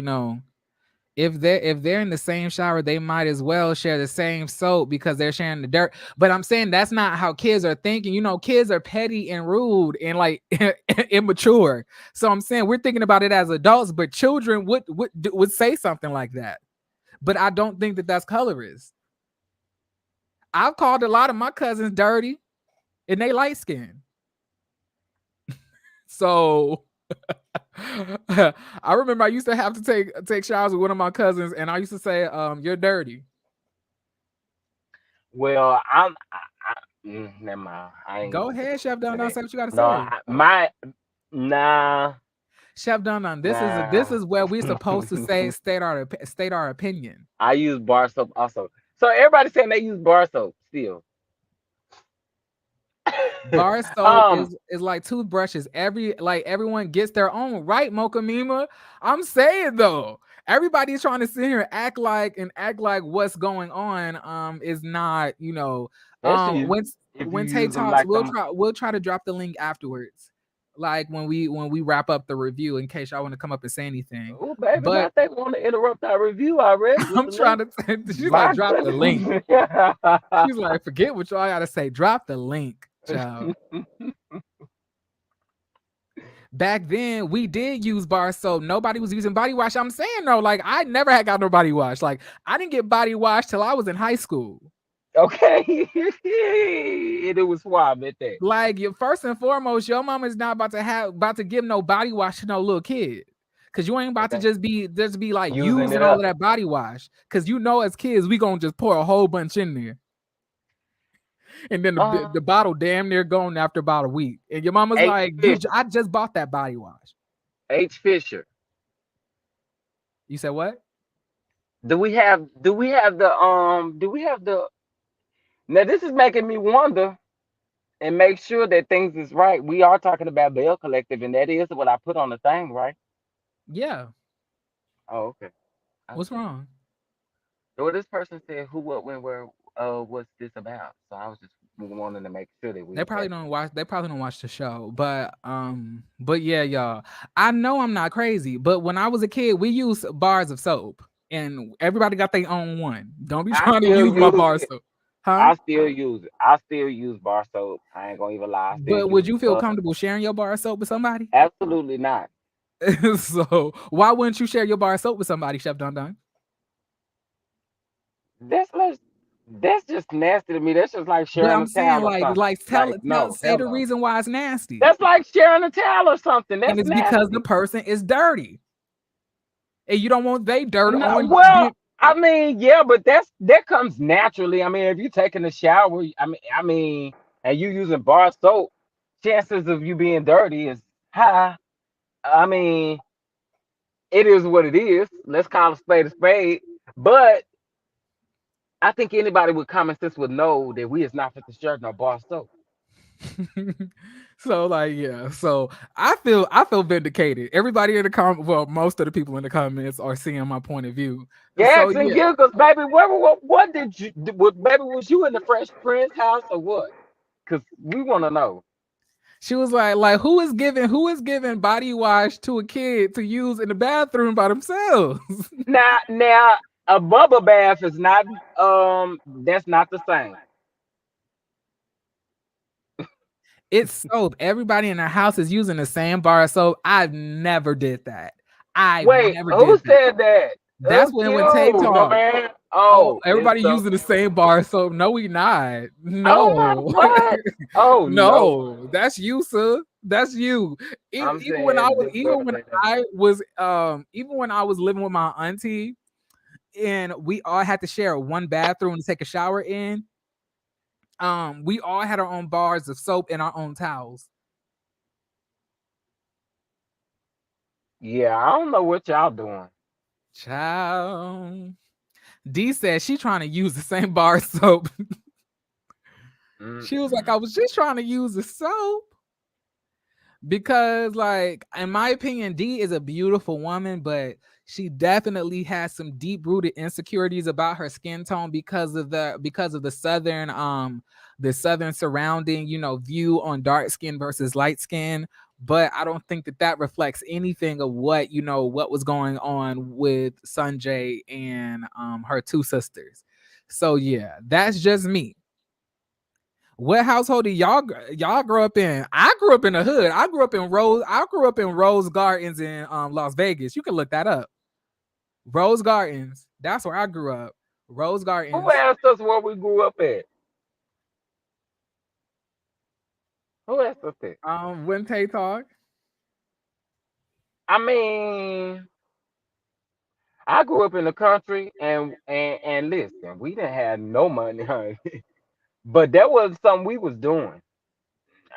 if they're in the same shower, they might as well share the same soap because they're sharing the dirt. But I'm saying that's not how kids are thinking. Kids are petty and rude and like immature. So I'm saying we're thinking about it as adults, but children would say something like that. But I don't think that that's colorist. I've called a lot of my cousins dirty and they light skin. So I remember I used to have to take showers with one of my cousins, and I used to say, "You're dirty." Well, never mind. I ain't Go gonna ahead, Chef Don say Don. that. Say what you got to No, say, my nah, Chef Don Don. This nah. is where we're supposed to say state our opinion. I use bar soap also. So everybody saying they use bar soap still. Bar soap um, is like toothbrushes. Everyone gets their own, right, Mocha Mima? I'm saying though, everybody's trying to sit here and act like what's going on is not, especially if you when Tay use them talks, like we'll them. try to drop the link afterwards. Like when we wrap up the review in case y'all want to come up and say anything. Oh, baby, But not they want to interrupt our review already with I'm the trying link. to she's like My drop the link. goodness. She's like, forget what y'all gotta say. Drop the link, child. Back then we did use bar soap. Nobody was using body wash. I'm saying though, like I never had got no body wash. Like I didn't get body wash till I was in high school. Okay. And it was suave at that. Like first and foremost, your mama is not about to give no body wash to no little kid. Cause you ain't about to Okay. just be like Using using it all up. of that body wash. Cause as kids, we gonna just pour a whole bunch in there. And then the Um, bottle damn near gone after about a week. And your mama's H. like, Fisher. I just bought that body wash. H. Fisher. You said what? Do we have the now this is making me wonder and make sure that things is right. We are talking about Bell Collective, and that is what I put on the thing, right? Yeah. Oh, okay. I What's see. wrong? So this person said who, what, when, where, what's this about? So I was just wanting to make sure that They we probably happy. don't watch. They probably don't watch the show, but yeah, y'all. I know I'm not crazy, but when I was a kid, we used bars of soap, and everybody got their own one. Don't be I trying to still use my use bar of it. soap, huh? I still use bar soap. I ain't gonna even lie. I still But would use you feel Dove. comfortable sharing your bar of soap with somebody? Absolutely not. So why wouldn't you share your bar of soap with somebody, Chef Don Don? That's like, that's just nasty to me. That's just like But sharing I'm a saying towel or something. Like, tell no, say hell the no. reason why it's nasty, That's like sharing a towel or something. and That's it's because the nasty. person is dirty, and you don't want they dirt No, on. well, I mean, yeah, but that comes naturally. I mean, if you taking a shower, I mean, and you using bar soap, chances of you being dirty is high. I mean, it is what it is. Let's call a spade a spade. But I think anybody with common sense would know that we is not fit to share no bar soap. So like yeah, so I feel vindicated. Everybody in the well, most of the people in the comments are seeing my point of view. So Gags and yeah, giggles, baby. What did you? Baby, was you in the Fresh Prince house or what? Cause we want to know. she was like who is giving body wash to a kid to use in the bathroom by themselves? Now, a bubble bath is not. That's not the same. It's soap. Everybody in the house is using the same bar of soap. I've never did that. I've Wait, never who did that. said that? That's when Tay Yo, no talked. man. Oh, Oh, it's everybody so. using the same bar of soap. No, we not. Oh my No. what? Oh no. No, that's you, sir. That's you. Even, I'm even when I saying was, this even girl when right there. I was, even when I was living with my auntie, and we all had to share one bathroom to take a shower in. We all had our own bars of soap and our own towels. Yeah, I don't know what y'all doing. Child. D said she trying to use the same bar of soap. She was like, Mm-mm. I was just trying to use the soap. Because like in my opinion D is a beautiful woman, but she definitely has some deep rooted insecurities about her skin tone because of the southern surrounding view on dark skin versus light skin. But I don't think that reflects anything of what was going on with Sanjay and her two sisters. So yeah, that's just me. What household did y'all grow up in? I grew up in the hood. I grew up in Rose Gardens in Las Vegas. You can look that up. Rose Gardens. That's where I grew up. Rose Who Gardens. asked us where we grew up at? Who asked us that? When Tay talk. I mean, I grew up in the country, and listen, we didn't have no money, honey. But that was something we was doing.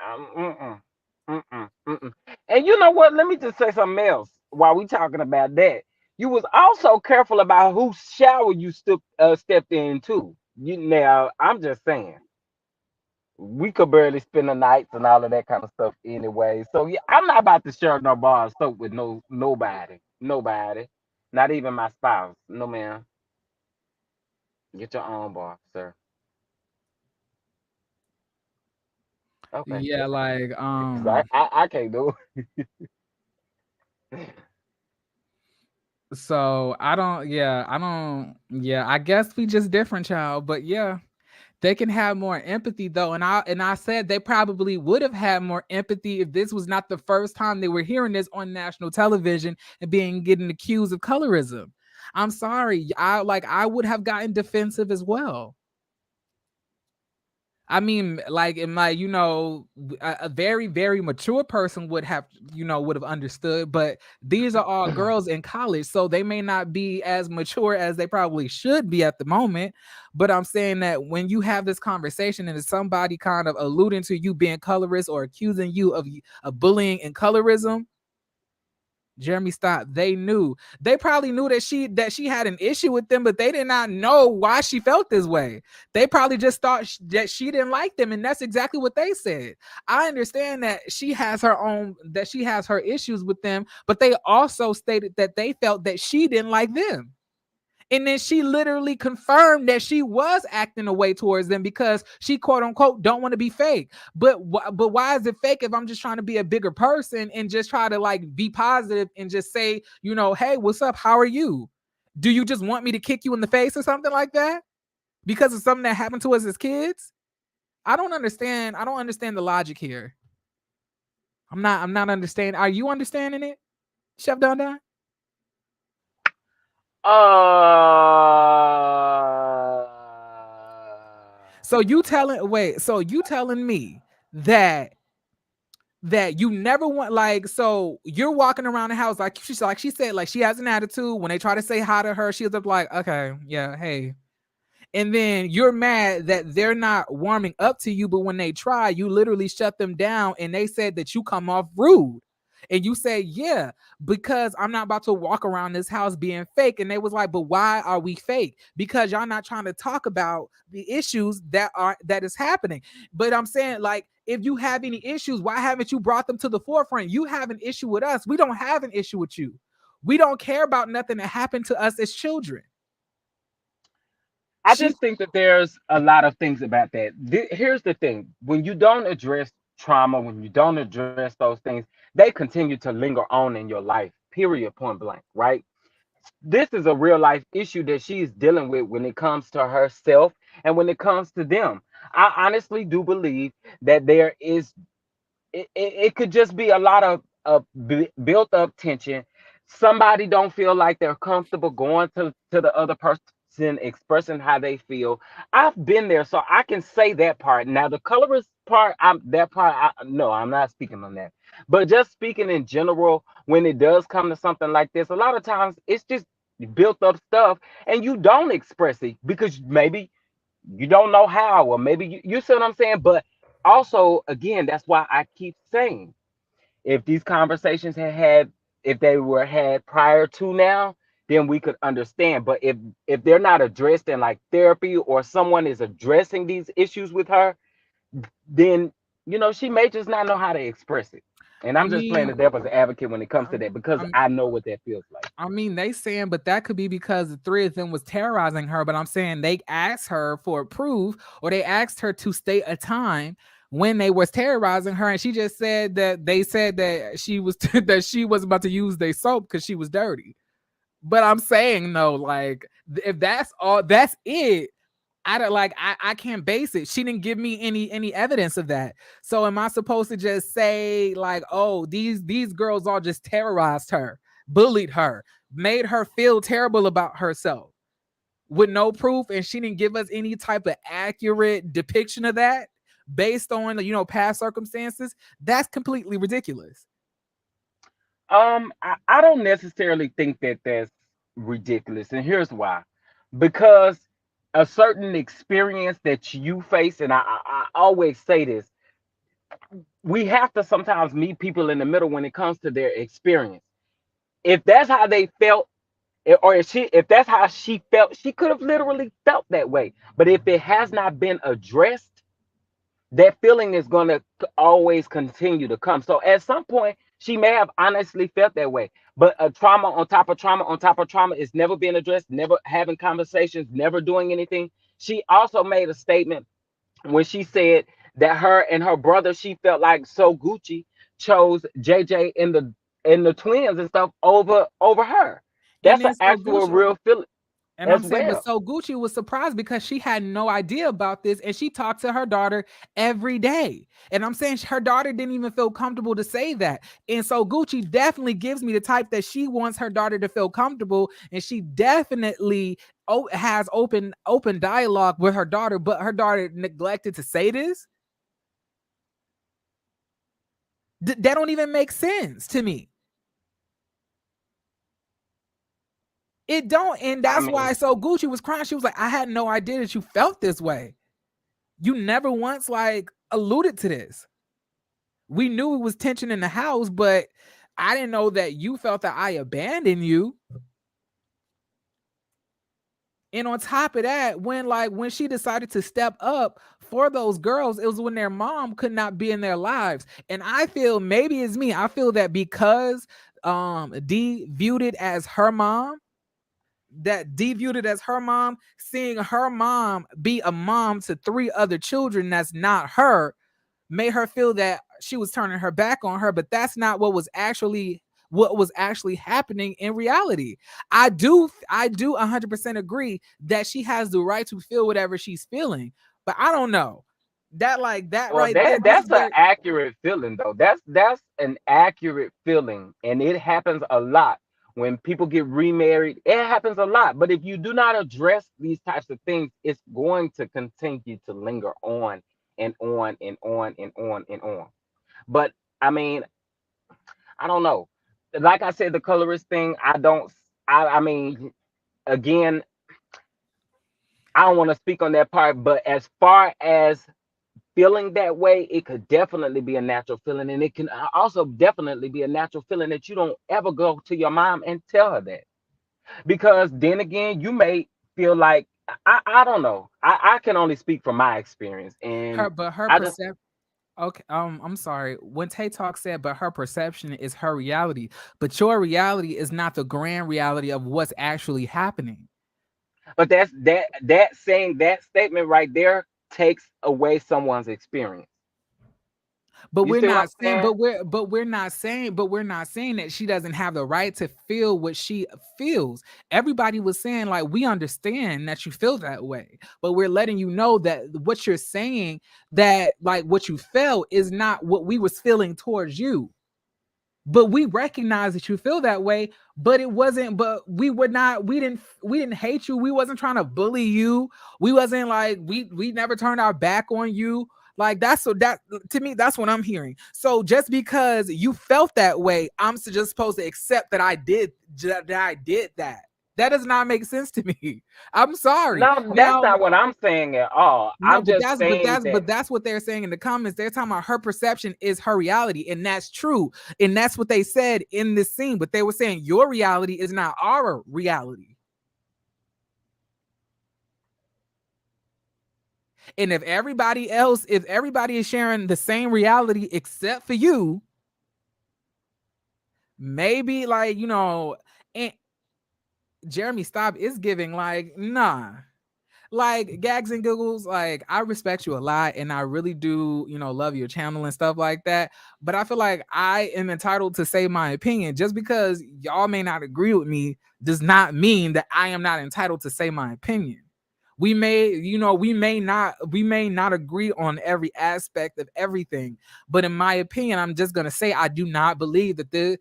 Mm-mm, mm-mm, mm-mm. And you know what? Let me just say something else while we talking about that. You was also careful about whose shower you stepped into. Now, I'm just saying, we could barely spend the nights and all of that kind of stuff anyway. So yeah, I'm not about to share no bar of soap with nobody, not even my spouse. No, man. Get your own bar, sir. Okay, Yeah, that's cool. like 'Cause I can't do it. so I guess we just different child, but yeah. They can have more empathy though, and I said they probably would have had more empathy if this was not the first time they were hearing this on national television and being getting accused of colorism. I'm sorry, I would have gotten defensive as well. I mean, like in my, a very, very mature person would have understood, but these are all girls in college, so they may not be as mature as they probably should be at the moment. But I'm saying that when you have this conversation and it's somebody kind of alluding to you being colorist or accusing you of bullying and colorism, Jeremy, stop. They knew. They probably knew that she had an issue with them, but they did not know why she felt this way. They probably just thought that she didn't like them, and that's exactly what they said. I understand that she has her issues with them, but they also stated that they felt that she didn't like them. And then she literally confirmed that she was acting away towards them because she quote unquote don't want to be fake. But why is it fake if I'm just trying to be a bigger person and just try to like be positive and just say, you know, hey, what's up? How are you? Do you just want me to kick you in the face or something like that? Because of something that happened to us as kids? I don't understand. I don't understand the logic here. I'm not understanding. Are you understanding it, Chef Don Don? Uh, So you telling me that you never want, like, so you're walking around the house like she said, like she has an attitude when they try to say hi to her, she's up like, okay, yeah, hey, and then you're mad that they're not warming up to you, but when they try, you literally shut them down, and they said that you come off rude. And you say, yeah, because I'm not about to walk around this house being fake. And they was like, but why are we fake? Because y'all not trying to talk about the issues that is happening. But I'm saying, like, if you have any issues, why haven't you brought them to the forefront? You have an issue with us. We don't have an issue with you. We don't care about nothing that happened to us as children. I She just think that there's a lot of things about that. Here's the thing: when you don't address trauma, when you don't address those things, they continue to linger on in your life. Period. Point blank. Right. This is a real life issue that she's dealing with when it comes to herself and when it comes to them. I honestly do believe that there is it could just be a lot of built up tension. Somebody don't feel like they're comfortable going to the other person expressing how they feel. I've been there, so I can say that part. Now the colorist part, no, I'm not speaking on that. But just speaking in general, when it does come to something like this, a lot of times it's just built up stuff and you don't express it because maybe you don't know how, or maybe you see what I'm saying. But also, again, that's why I keep saying, if these conversations if they were had prior to now, then we could understand. But if they're not addressed in like therapy, or someone is addressing these issues with her, then she may just not know how to express it. And I I'm just playing mean, the devil's advocate when it comes to I'm, that, because I'm I know what that feels like. I mean, they saying, but that could be because the three of them was terrorizing her. But I'm saying they asked her for proof, or they asked her to state a time when they was terrorizing her, and she just said that they said that she was that she was about to use their soap because she was dirty. But I'm saying no, like if that's all, that's it. I don't like I can't base it. She didn't give me any evidence of that. So am I supposed to just say like, oh, these girls all just terrorized her, bullied her, made her feel terrible about herself with no proof, and she didn't give us any type of accurate depiction of that based on past circumstances? That's completely ridiculous. I don't necessarily think that that's ridiculous, and here's why. Because a certain experience that you face, and I always say this, we have to sometimes meet people in the middle when it comes to their experience. If that's how they felt, or if that's how she felt, she could have literally felt that way. But if it has not been addressed, that feeling is going to always continue to come. So at some point, she may have honestly felt that way. But a trauma on top of trauma on top of trauma is never being addressed, never having conversations, never doing anything. She also made a statement when she said that her and her brother, she felt like So Gucci chose JJ and the twins and stuff over her. And That's an then so actual Gucci, real feeling and I'm as saying, but well. so Gucci was surprised because she had no idea about this, and she talked to her daughter every day. And I'm saying her daughter didn't even feel comfortable to say that. And so Gucci definitely gives me the type that she wants her daughter to feel comfortable, and she definitely has open dialogue with her daughter. But her daughter neglected to say this. That don't even make sense to me. It don't, and I that's mean, why so Gucci was crying. She was like, I had no idea that you felt this way. You never once like alluded to this. We knew it was tension in the house, but I didn't know that you felt that I abandoned you. And on top of that, when she decided to step up for those girls, it was when their mom could not be in their lives. And I feel, maybe it's me, I feel that because D viewed it as her mom, that D viewed it as her mom, seeing her mom be a mom to 3 other children that's not her, made her feel that she was turning her back on her, but that's not what was actually happening in reality. I do 100% agree that she has the right to feel whatever she's feeling, but I don't know. That like that Well, right there, this is that's an where accurate feeling though. That's an accurate feeling, and it happens a lot when people get remarried. It happens a lot, but if you do not address these types of things, it's going to continue to linger on and on and on and on and on. But I mean, I don't know. Like I said, the colorist thing, I don't. I mean, again, I don't want to speak on that part, but as far as feeling that way, it could definitely be a natural feeling. And it can also definitely be a natural feeling that you don't ever go to your mom and tell her that. Because then again, you may feel like, I don't know. I can only speak from my experience. And her I just, perception. Okay, I'm sorry. When Tay Talk said, but her perception is her reality, but your reality is not the grand reality of what's actually happening. but that saying, that statement right there takes away someone's experience. But You we're see what not I'm saying, saying? but we're not saying that she doesn't have the right to feel what she feels. Everybody was saying like we understand that you feel that way, but we're letting you know that what you're saying, that like what you felt is not what we was feeling towards you. But we recognize that you feel that way, but it wasn't, but we didn't hate you. We wasn't trying to bully you. We wasn't like, we never turned our back on you. Like that's, so that to me, that's what I'm hearing. So just because you felt that way, just supposed to accept that I did that. That does not make sense to me. I'm sorry. No, that's Now, not what I'm saying at all. no, I'm but just that's but saying that's that. but that's what they're saying in the comments. They're talking about her perception is her reality, and that's true. And that's what they said in this scene. But they were saying your reality is not our reality. And if everybody is sharing the same reality except for you, maybe like, and Jeremy Stop is giving like, nah. Like gags and giggles, like I respect you a lot and I really do, love your channel and stuff like that. But I feel like I am entitled to say my opinion. Just because y'all may not agree with me does not mean that I am not entitled to say my opinion. We may not agree on every aspect of everything, but in my opinion, I'm just gonna say I do not believe that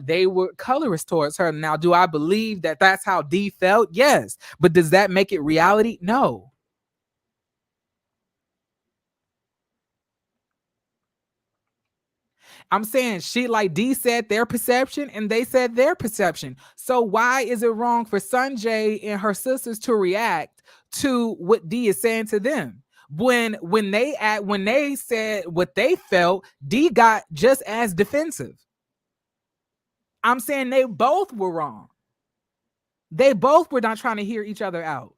they were colorist towards her. Now, do I believe that that's how D felt? Yes, but does that make it reality? No. I'm saying she, like D said their perception and they said their perception. So why is it wrong for Sanjay and her sisters to react to what D is saying to them? When they said what they felt, D got just as defensive. I'm saying they both were wrong. They both were not trying to hear each other out.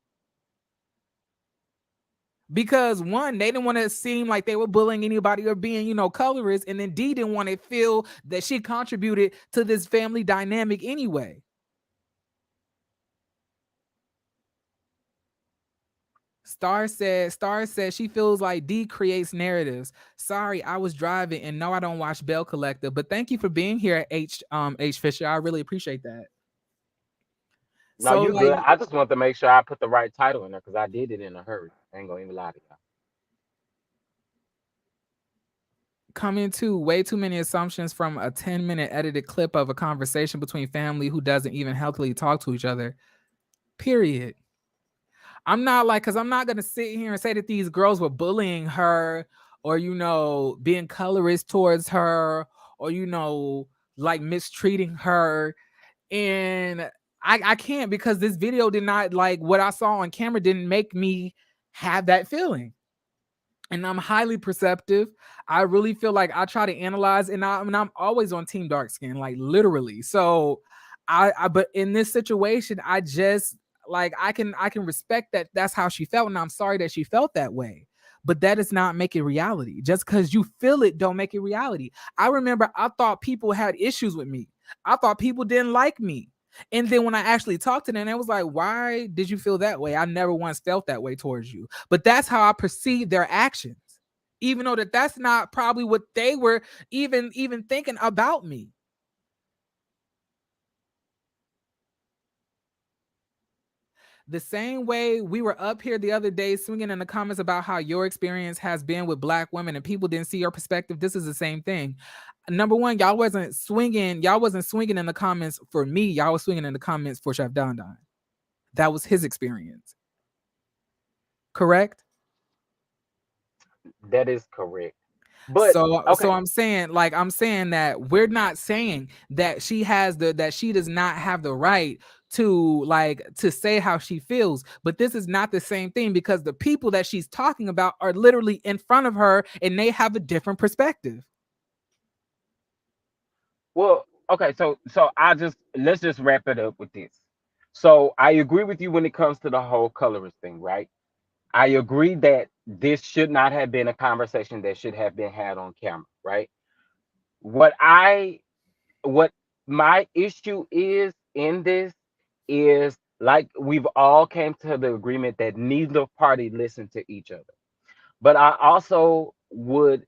Because one, they didn't want to seem like they were bullying anybody or being, colorist, and then D didn't want to feel that she contributed to this family dynamic anyway. Star said she feels like D creates narratives. Sorry, I was driving and no, I don't watch Bell Collective, but thank you for being here, H Fisher. I really appreciate that. No, So you good. like I just want to make sure I put the right title in there because I did it in a hurry. I ain't gonna even lie to coming to way too many assumptions from a 10-minute edited clip of a conversation between family who doesn't even healthily talk to each other. Period. I'm not like, because I'm not going to sit here and say that these girls were bullying her or, being colorist towards her or, like mistreating her. And I can't, because this video did not, like what I saw on camera didn't make me have that feeling. And I'm highly perceptive. I really feel like I try to analyze, and I'm always on team dark skin, like literally. So but in this situation, I just like I can respect that that's how she felt, and I'm sorry that she felt that way. But that does not make it reality. Just because you feel it, don't make it reality. I remember I thought people had issues with me. I thought people didn't like me. And then when I actually talked to them, it was like, why did you feel that way? I never once felt that way towards you. But that's how I perceived their actions, even though that's not probably what they were even thinking about me. The same way we were up here the other day swinging in the comments about how your experience has been with black women and people didn't see your perspective. This is the same thing. Number one, y'all wasn't swinging in the comments for me. Y'all was swinging in the comments for Chef Don Don. That was his experience. Correct? That is correct. But So okay. I'm saying that we're not saying that she does not have the right to say how she feels, but this is not the same thing, because the people that she's talking about are literally in front of her and they have a different perspective. Well, okay, so let's just wrap it up with this. So I agree with you when it comes to the whole colorist thing, right? I agree that this should not have been a conversation that should have been had on camera, right? What I what my issue is in this is, like, we've all came to the agreement that neither party listened to each other. But I also would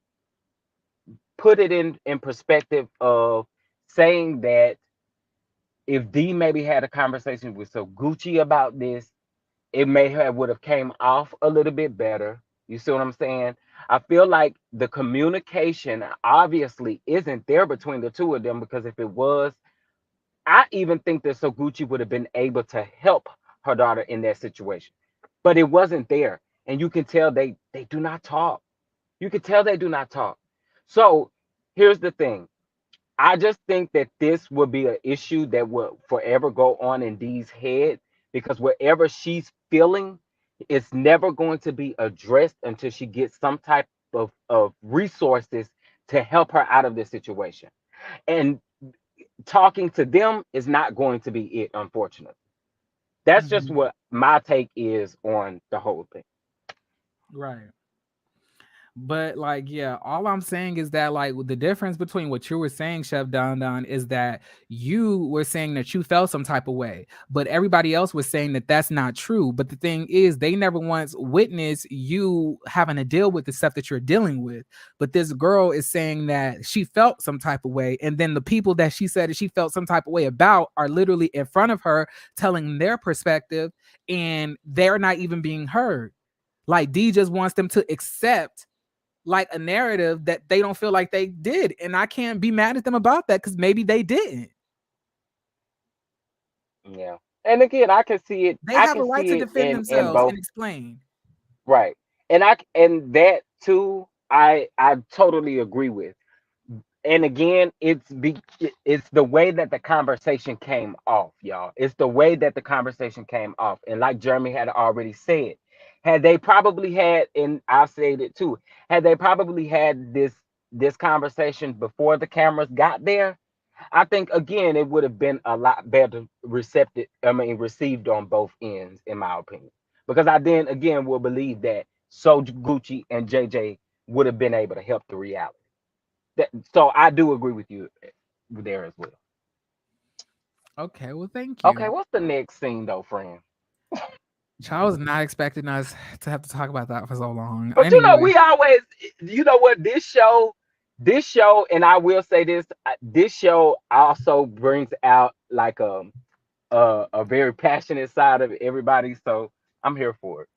put it in perspective of saying that if D maybe had a conversation with So Gucci about this, it may have would have came off a little bit better. You see what I'm saying? I feel like the communication obviously isn't there between the two of them, because if it was, I even think that So Gucci would have been able to help her daughter in that situation. But it wasn't there. And you can tell they do not talk. You can tell they do not talk. So here's the thing. I just think that this will be an issue that will forever go on in Dee's head, because whatever she's feeling is never going to be addressed until she gets some type of resources to help her out of this situation. And talking to them is not going to be it, unfortunately. That's just Mhm. what my take is on the whole thing. Right. But like, yeah, all I'm saying is that like the difference between what you were saying, Chef Don Don, is that you were saying that you felt some type of way, but everybody else was saying that that's not true. But the thing is, they never once witnessed you having to deal with the stuff that you're dealing with. But this girl is saying that she felt some type of way, and then the people that she said that she felt some type of way about are literally in front of her telling their perspective, and they're not even being heard. Like D just wants them to accept like a narrative that they don't feel like they did. And I can't be mad at them about that, because maybe they didn't. Yeah. And again, I can see it. They I have a can right to see it defend in themselves both. and explain. Right. And that too, I totally agree with. And again, it's the way that the conversation came off, y'all. It's the way that the conversation came off. And like Jeremy had already said, had they probably had, and I've said it too, had they probably had this conversation before the cameras got there, I think again it would have been a lot better received on both ends, in my opinion. Because I then again will believe that So Gucci and JJ would have been able to help the reality. So I do agree with you there as well. Okay, well, thank Okay, you. what's the next scene though, friend? Charles was not expecting us to have to talk about that for so long. But you know, Anyway, we always, you know what, this show, and I will say this, this show also brings out like a very passionate side of everybody. So I'm here for it.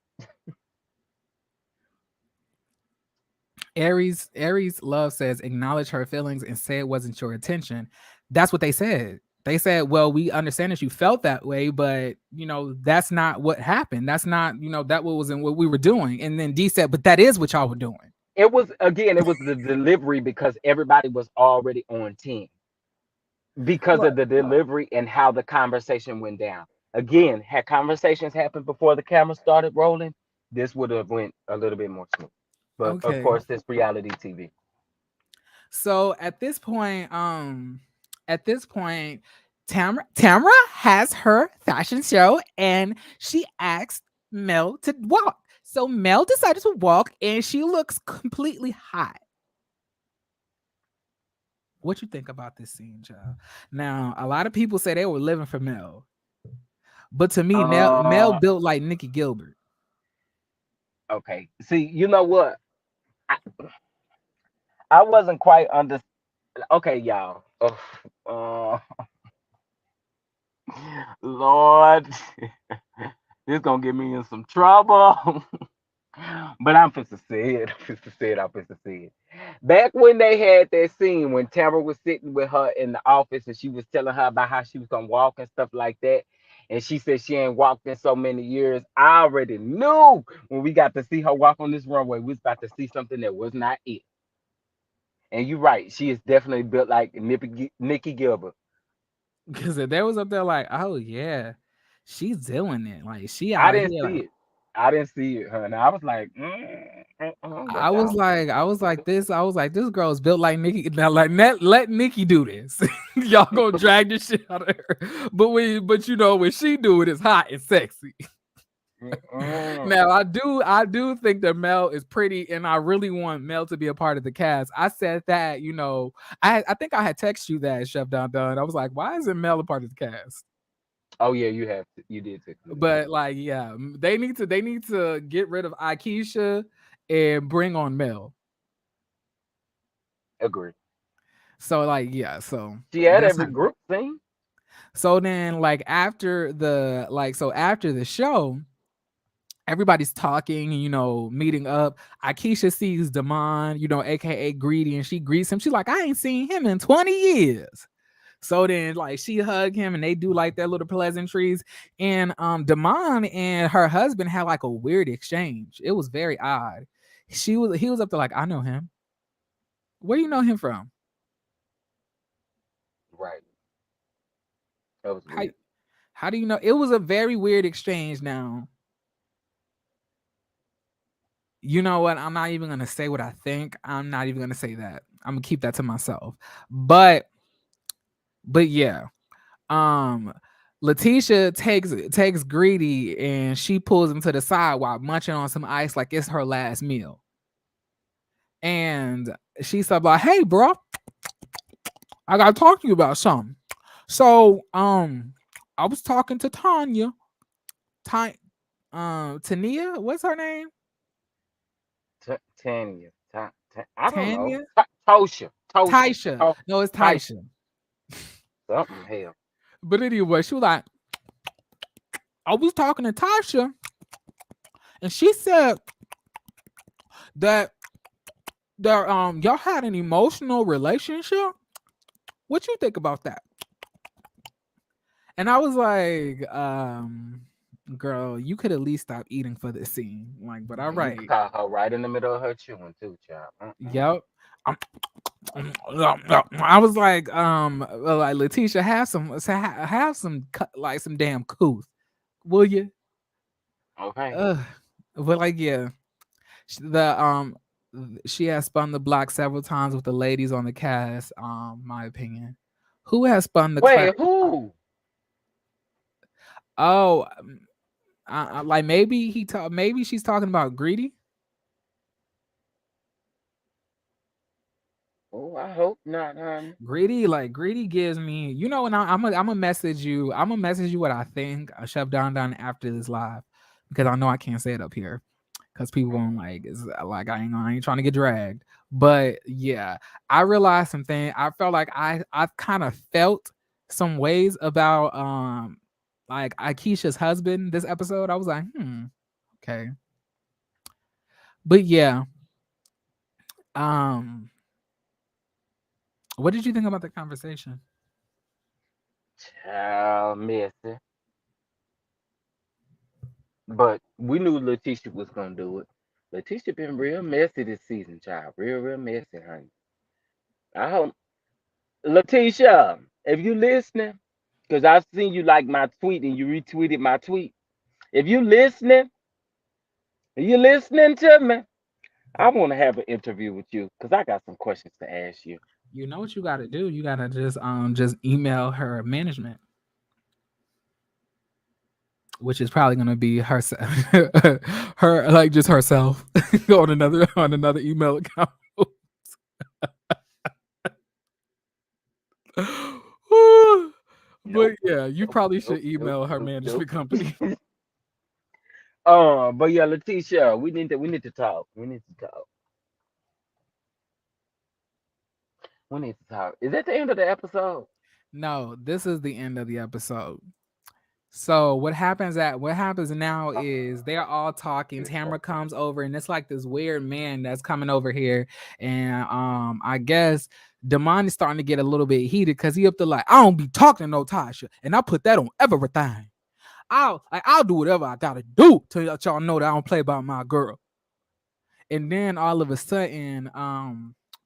Aries Love says acknowledge her feelings and say it wasn't your intention. That's what they said. They said, well, we understand that you felt that way, but that's not what happened. That's not, that wasn't what we were doing. And then D said, but that is what y'all were doing. It was the delivery, because everybody was already on 10 because Right. of the delivery and how the conversation went down. Again, had conversations happened before the camera started rolling, this would have went a little bit more smooth. But of Okay. course, it's reality TV. So at this point, Tamara has her fashion show and she asked Mel to walk. So Mel decided to walk and she looks completely hot. What you think about this scene, child? Now, a lot of people say they were living for Mel, but to me, Mel Uh, built like Nikki Gilbert. okay. See, you know what? I, I wasn't quite under. Okay, y'all. Uh, Lord, this gonna get me in some trouble. But I'm finna say it. I'm finna say it. I'm finna say it. Back when they had that scene when Tamara was sitting with her in the office and she was telling her about how she was gonna walk and stuff like that. And she said she ain't walked in so many years. I already knew when we got to see her walk on this runway, we was about to see something that was not it. And you're right. She is definitely built like Nikki Gilbert. Because if they was up there like, oh yeah, she's doing it. Like she I out didn't here see like it. I didn't see it, honey. I was like, but y'all. I was like, this girl's built like Nikki. Now, like, let Nikki do this. Y'all gonna drag this shit out of her. But you know, when she do it, it's hot and sexy. Mm-mm. Now, I do think that Mel is pretty, and I really want Mel to be a part of the cast. I said that, you know, I think I had texted you that, Chef Don Don. I was like, why isn't Mel a part of the cast? Oh yeah, you did take me that. But like, yeah, they need to get rid of Akeisha and bring on Mel. Agree. So like, yeah, so She had that's every how. group thing. So then, like after the show, everybody's talking, you know, meeting up. Akeisha sees Damon, you know, aka Greedy, and she greets him. She's like, I ain't seen him in 20 years. So then, like, she hug him and they do like their little pleasantries. And Damon and her husband had like a weird exchange. It was very odd. He was up there like, I know him. Where you know him from? Right. That was How weird. how do you know? It was a very weird exchange. Now, you know what? I'm not even gonna say what I think. I'm not even gonna say that. I'm gonna keep that to myself. But yeah. Um Letitia takes Greedy and she pulls him to the side while munching on some ice like it's her last meal. And she's like, hey bro, I gotta talk to you about something. So I was talking to Tanya. Tania, what's her name? Tanya. I don't know. Tanya? Tosha. Tosha. Taisha. No, it's Taisha. Taisha. Something hell. But anyway, she was like, I was talking to Tasha, and she said that y'all had an emotional relationship. What you think about that? And I was like, girl, you could at least stop eating for this scene. Like, but all And you right. caught her right in the middle of her chewing too, child. Yep. Um, I was like Letitia, have some like some damn couth, will you? Okay. But like, yeah, the she has spun the block several times with the ladies on the cast. My opinion. Who has spun the Wait, who? Oh, like maybe maybe she's talking about Greedy. Oh, I hope not, honey. Greedy gives me, you know, and I'm gonna message you. I'm gonna message you what I think, Chef Don Don, after this live, because I know I can't say it up here because people won't like. It's like I ain't trying to get dragged. But yeah, I realized something. I felt like I kind of felt some ways about like Akeisha's husband this episode. I was like, okay, but yeah, um, what did you think about the conversation? Child messy. But we knew Letitia was gonna do it. Letitia been real messy this season, child. Real messy, honey. I hope Letitia, if you listening, because I've seen you like my tweet and you retweeted my tweet. If you listening to me, I want to have an interview with you because I got some questions to ask you. You know what you got to do? You got to just email her management, which is probably going to be herself, her like just herself on another email account. But Nope. yeah, you Nope. probably Nope. should Nope. email her Nope. Nope. management company. But yeah, Letitia, we need to talk. We need to talk. We need to talk. Is that the end of the episode? No, this is the end of the episode. So what happens now is they're all talking. Tamara comes over and it's like this weird man that's coming over here. And I guess Damon is starting to get a little bit heated because he up to like, I don't be talking to no Tasha. And I put that on everything. I'll do whatever I gotta do to let y'all know that I don't play about my girl. And then all of a sudden,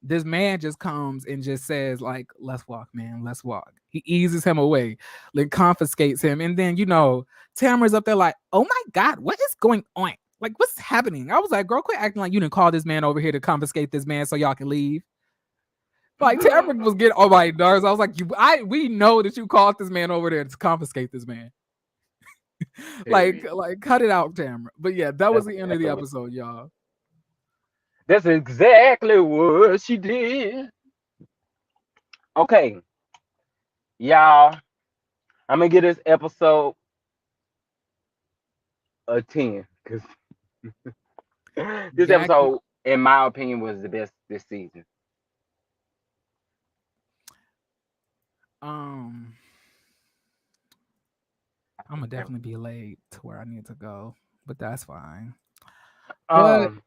this man just comes and just says, like, let's walk, man, let's walk. He eases him away, like confiscates him. And then, Tamara's up there like, oh my God, what is going on? Like, what's happening? I was like, girl, quit acting like you didn't call this man over here to confiscate this man so y'all can leave. Like Tamara was getting on my nerves. I was like, we know that you called this man over there to confiscate this man. like, Period. like, cut it out, Tamara. But yeah, that was That's the end of the exactly what. episode, y'all. That's exactly what she did. Okay, y'all. I'm gonna give this episode a 10 because this Jackie. episode, in my opinion, was the best this season. Um, I'm gonna definitely be late to where I need to go, but that's fine. But Um,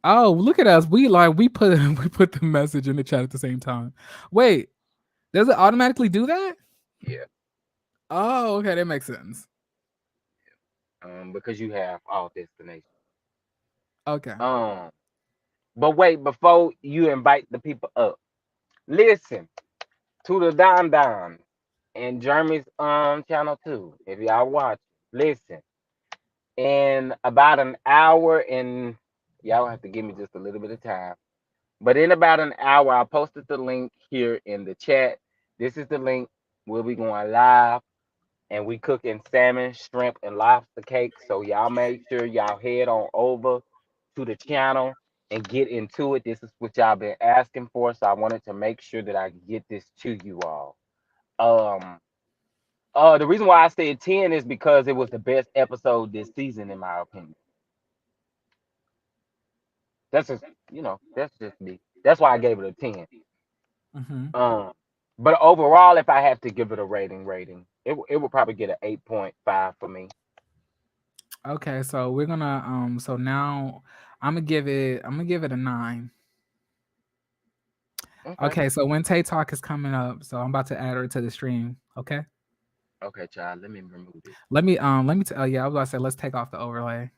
oh, look at us. We put we put the message in the chat at the same time. Wait, does it automatically do that? yeah. Oh, okay, that makes sense. Because you have all destination. Okay. Um, but wait, before you invite the people up, listen to the Don Don and Jeremy's channel too. If y'all watch, listen. In about an hour, and y'all have to give me just a little bit of time. But in about an hour, I posted the link here in the chat. This is the link. We'll be going live, and we cooking salmon, shrimp, and lobster cake. So y'all make sure y'all head on over to the channel and get into it. This is what y'all been asking for, so I wanted to make sure that I get this to you all. Um, the reason why I said 10 is because it was the best episode this season, in my opinion. That's just, that's just me. That's why I gave it a 10. Mm-hmm. Um, but overall, if I have to give it a rating, it would probably get an 8.5 for me. Okay, so we're gonna so now I'm gonna give it a 9. Okay. Okay, so when Tay Talk is coming up, so I'm about to add her to the stream. Okay. Okay, child. Let me remove this. Let me tell yeah, I was about to say let's take off the overlay.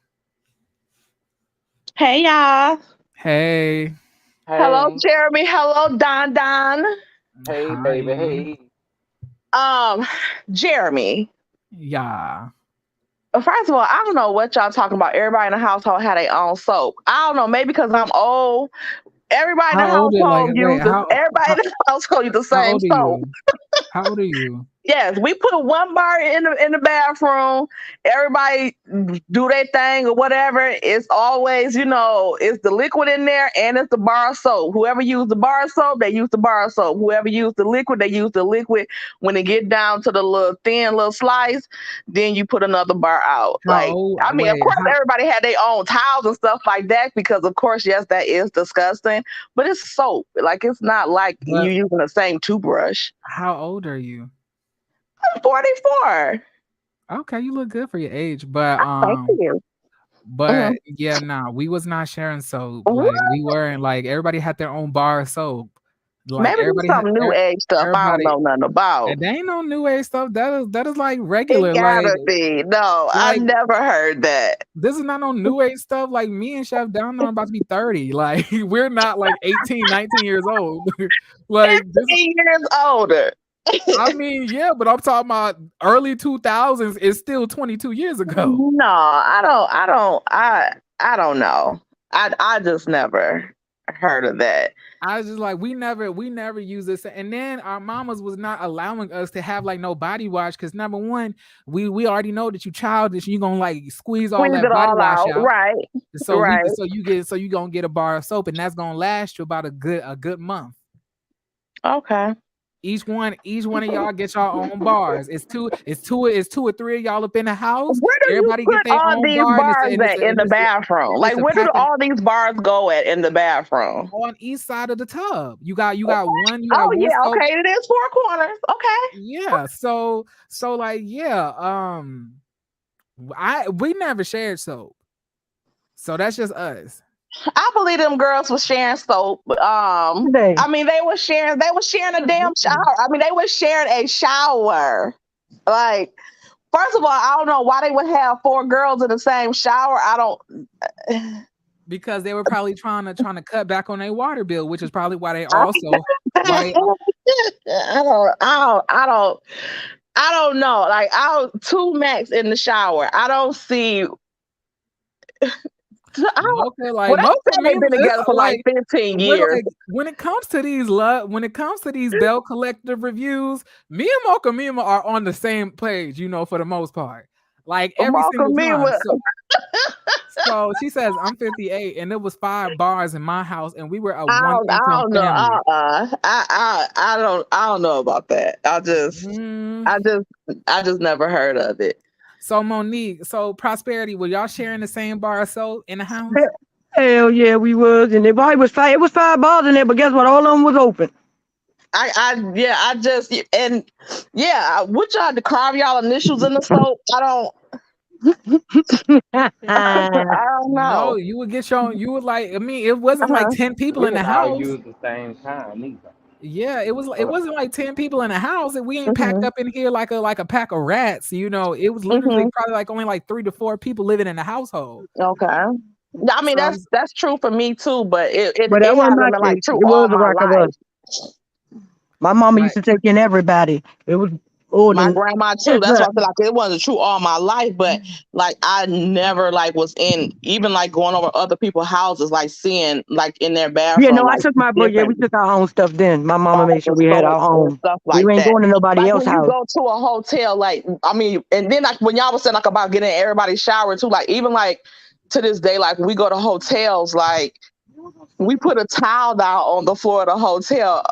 Hey y'all. Hey. Hello, Hey, Jeremy. Hello, Don Don. hey, baby, Hi. hey. Um, Jeremy. Yeah. First of all, I don't know what y'all talking about. Everybody in the household had their own soap. I don't know, maybe because I'm old. Everybody in the How old are like household wait, uses everybody in the household use the how same old are soap. you? How old are you? Yes, we put one bar in the bathroom. Everybody do their thing or whatever. It's always, it's the liquid in there and it's the bar of soap. Whoever used the bar of soap, they use the bar of soap. Whoever used the liquid, they use the liquid. When it get down to the little thin little slice, then you put another bar out. How Like, old I mean, of wait, course, how everybody had their own towels and stuff like that because, of course, yes, that is disgusting. But it's soap. Like, it's not like you but using the same toothbrush. how old are you? I'm 44. Okay, you look good for your age, but Thank you. Mhm. yeah, nah, we was not sharing soap. What? Like we weren't like everybody had their own bar of soap. Like Maybe there's some new age stuff I don't everybody know nothing about. and they ain't no new age stuff. That is like It regular. gotta be. No, I Like never heard that. this is not no new age stuff. Like me and Chef Down are about to be 30. Like we're not like 18, 19 years old. Like this 15 years older. I mean, yeah, but I'm talking about early 2000s is still 22 years ago. No, I don't know. I just never heard of that. I was just like, we never use this. And then our mamas was not allowing us to have like no body wash because number one, we already know that you childish and you gonna like squeeze all Squeeze that it body all wash out. out. Right. So Right. you gonna get a bar of soap and that's gonna last you about a good month. Okay. Each one of y'all get your own bars. It's two or three of y'all up in the house. Where do you Everybody put get their all own these bar, and bars at in the bathroom? Like, it's a where do pack of all these bars go at in the bathroom? on each side of the tub. You got Oh one yeah, soap. okay. It is four corners. Okay. Yeah. So like yeah. We never shared soap. So that's just us. I believe them girls was sharing soap. Today. I mean, they was sharing. They was sharing a damn shower. I mean, they was sharing a shower. Like, first of all, I don't know why they would have four girls in the same shower. I don't. Because they were probably trying to cut back on their water bill, which is probably why they I also why they I don't know. Like, two max in the shower. I don't see. Mocha, like Well, they Mocha, said they've been together for like 15 years. like when it comes to these Belle Collective reviews, me and Mocha are on the same page, for the most part. Like every Mocha single time. Mima. So she says I'm 58 and it was 5 bars in my house and we were a I one don't, I income don't know. family. I don't know about that. I just never heard of it. So Monique, so Prosperity, were y'all sharing the same bar of soap in the house? Hell yeah, we was. And it was 5 bars in there, but guess what? All of them was open. Would y'all to carve y'all initials in the soap? I don't No, know. you would like, I mean, it wasn't like 10 people We in the didn't all house. use the same time either. Yeah, it wasn't like 10 people in the house, and we ain't packed Mhm. up in here like a pack of rats. It was literally probably like only like 3 to 4 people living in the household. Okay. I mean, So that's true for me too, but it But that wasn't hasn't my been like case. true It all was a my rock of life. us. My mama like used to take in everybody. It was My older. grandma too. That's why I feel like it wasn't true all my life, but like I never like was in even like going over other people's houses, like seeing like in their Yeah, bathroom no, I like took my boy. Yeah, we different took our own stuff then. My mama bars made sure of we had our soap and own. stuff We like ain't that. going to nobody Like else's when you house. go to a hotel, like I mean, and then like when y'all was saying like about getting everybody's shower too, like even like to this day, like we go to hotels, like we put a towel down on the floor of the hotel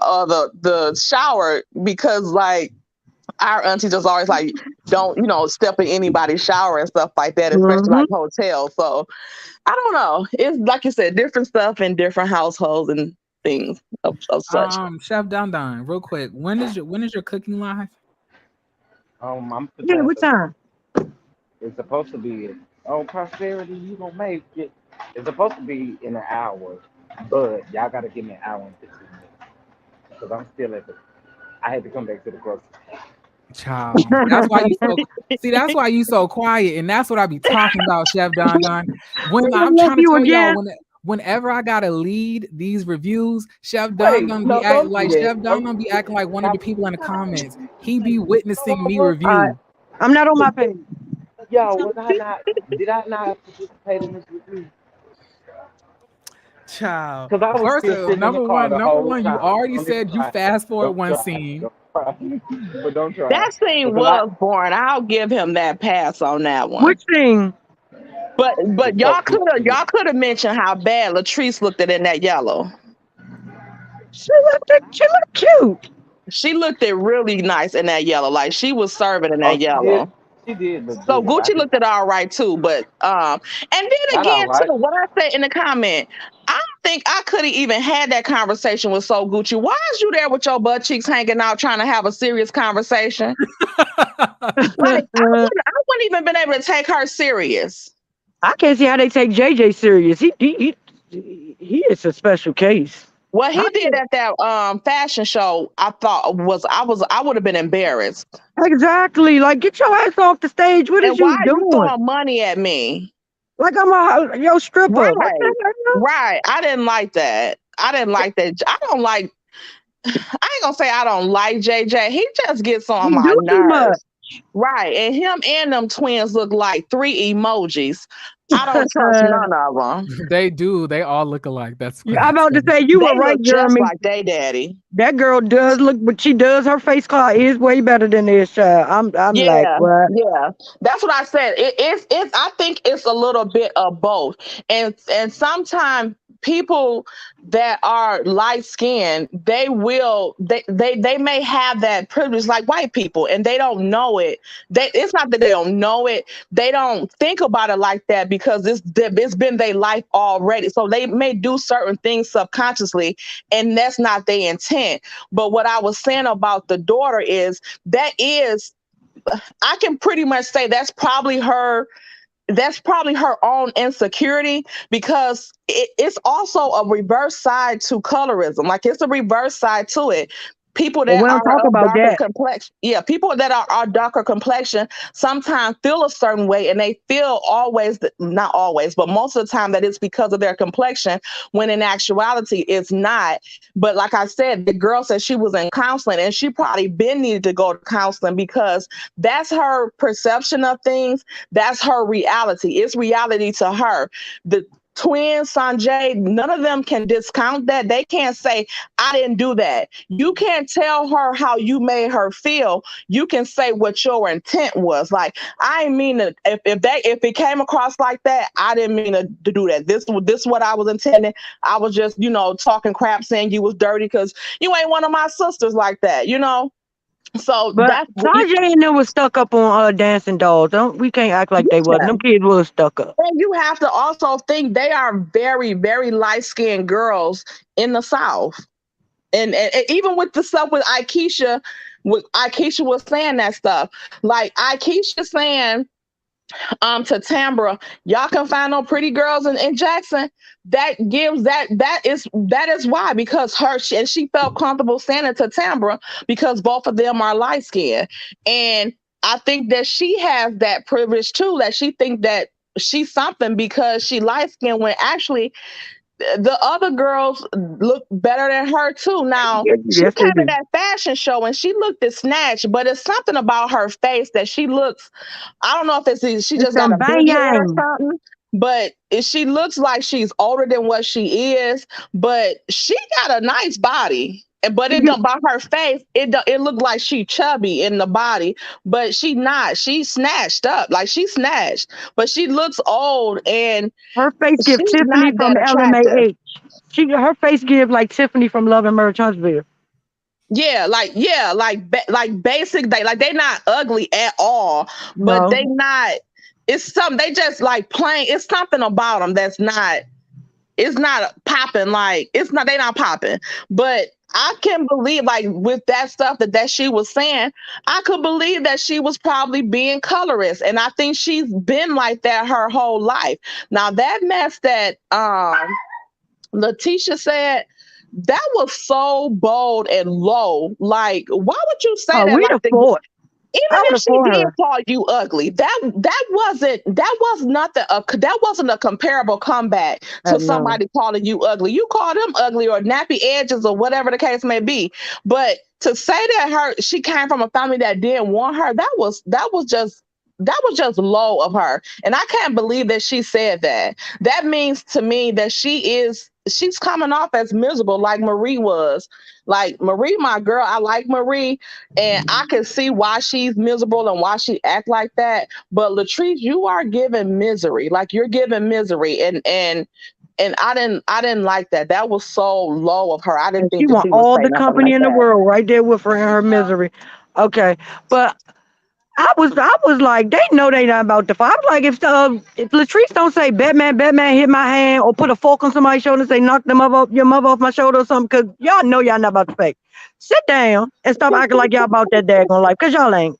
the shower because like our auntie just always like don't step in anybody's shower and stuff like that, especially Mm-hmm. like hotels. So I don't know. It's like you said, different stuff in different households and things of such. Chef Don, real quick, when is your cooking live? I'm Yeah, prepared what time? It's supposed to be prosperity. You gonna make it. It's supposed to be in an hour, but y'all gotta give me an hour and 15 minutes because I'm still at the. I had to come back to the grocery. Child. That's why you so see, that's why you so quiet, and that's what I be talking about, Chef Don. When We I'm love trying to you tell y'all, again. whenever I gotta lead these reviews, Chef Wait, Don be no, acting don't do like that. Chef Don't Don do be that. acting like one of Now, the people in the comments. He be witnessing me All right, review. I'm not on my page. yo, was I not? Did I not participate in this review? Child. Because I was First still of all, sitting in the car the number whole one, you time. already Don't even said you try. fast forward Don't one try. scene. Don't try. But don't try. That scene Because was boring. I'll give him that pass on that one. Which thing? But it's so y'all could have mentioned how bad Latrice looked at in that yellow. She looked cute. She looked it really nice in that yellow. Like she was serving in Oh, that yellow. she did look So good. Gucci looked at all right too, but and then Not all again too, right. what I said in the comment, I don't think I could have even had that conversation with So Gucci. Why is you there with your butt cheeks hanging out trying to have a serious conversation? Like I wouldn't even been able to take her serious. I can't see how they take JJ serious. He is a special case. What I he did at that fashion show, I thought I would have been embarrassed. exactly. Like, get your ass off the stage. What And is why you are you doing? throwing money at me? Like, I'm yo stripper. What Right. the hell? Right. I didn't like that. I didn't like that. I don't like I ain't gonna say I don't like JJ. He just gets on You my do too much. nerves. Right. And him and them twins look like 3 emojis. I don't trust none of them. They do. They all look alike. That's I'm funny. about to say you were They right, look just Jeremy. like they daddy. That girl does look, but she does. Her face color is way better than this child. I'm like, Yeah, what? yeah. That's what I said. It's I think it's a little bit of both. And sometimes people that are light skinned, they may have that privilege like white people, and they don't know it. It's not that they don't know it, they don't think about it like that because it's been their life already. So they may do certain things subconsciously, and that's not their intent. But what I was saying about the daughter is I can pretty much say that's probably her own insecurity, because it's also a reverse side to colorism. Like, it's a reverse side to it. People But that we don't talk are of about darker that. complexion, people that are darker complexion sometimes feel a certain way, and they feel not always, but most of the time, that it's because of their complexion, when in actuality it's not. But like I said, the girl said she was in counseling, and she probably been needed to go to counseling, because that's her perception of things. That's her reality. It's reality to her. The twins, Sanjay, none of them can discount that. They can't say, I didn't do that. You can't tell her how you made her feel. You can say what your intent was. Like, I didn't mean to, if it came across like that, I didn't mean to do that. This is what I was intending. I was just, talking crap, saying you was dirty because you ain't one of my sisters like that, So But that's what you. Sanjay and them was stuck up on dancing dolls. We can't act like they wasn't. Them kids was stuck up. And you have to also think they are very, very light skinned girls in the South. And even with the stuff with Akeisha, was saying that stuff. Like, Akeisha saying to Tamara, y'all can find no pretty girls in Jackson. That is why, because she felt comfortable saying it to Tamara, because both of them are light skinned. And I think that she has that privilege too, that she think that she's something because she light skinned, when actually the other girls look better than her too. Now, she Yes, they came to do. that fashion show and she looked at snatch, but it's something about her face that she looks. I don't know if she It's just got them a big head or bang. something, but she looks like she's older than what she is. But she got a nice body. But it You, don't, by her face, it looked like she chubby in the body, but she not. She snatched up, like she snatched, but she looks old and her face give she's Tiffany not from that attractive. LMAH. Her face give like Tiffany from Love and Murder Huntsville. Like basic. They not ugly at all, but No, they not. It's some. They just like plain. It's something about them that's not. It's not popping. Like, it's not. They not popping. But I can believe, like, with that stuff that she was saying, I could believe that she was probably being colorist, and I think she's been like that her whole life. Now, that mess that Letitia said, that was so bold and low. Like, why would you say oh, that? we'd Like, have fought. even I would if have she fought did her. call you ugly, that wasn't a comparable comeback to No, somebody calling you ugly. You call them ugly or nappy edges or whatever the case may be. But to say that she came from a family that didn't want her, that was just low of her. And I can't believe that she said that. That means to me that she's coming off as miserable, like Marie was. Like, Marie, my girl, I like Marie, and I can see why she's miserable and why she act like that. But Latrice, you are giving misery. Like, you're giving misery, and I didn't like that. That was so low of her. I didn't and she think that want she would all say the nothing company like in the that. world right there with her in her misery. Okay, but I was like, they know they not about to fight. I'm like, if Latrice don't say Batman, Batman hit my hand, or put a fork on somebody's shoulder and say knock your mother off my shoulder or something, because y'all know y'all not about to fight. Sit down and stop acting like y'all about that daggone life, because y'all ain't.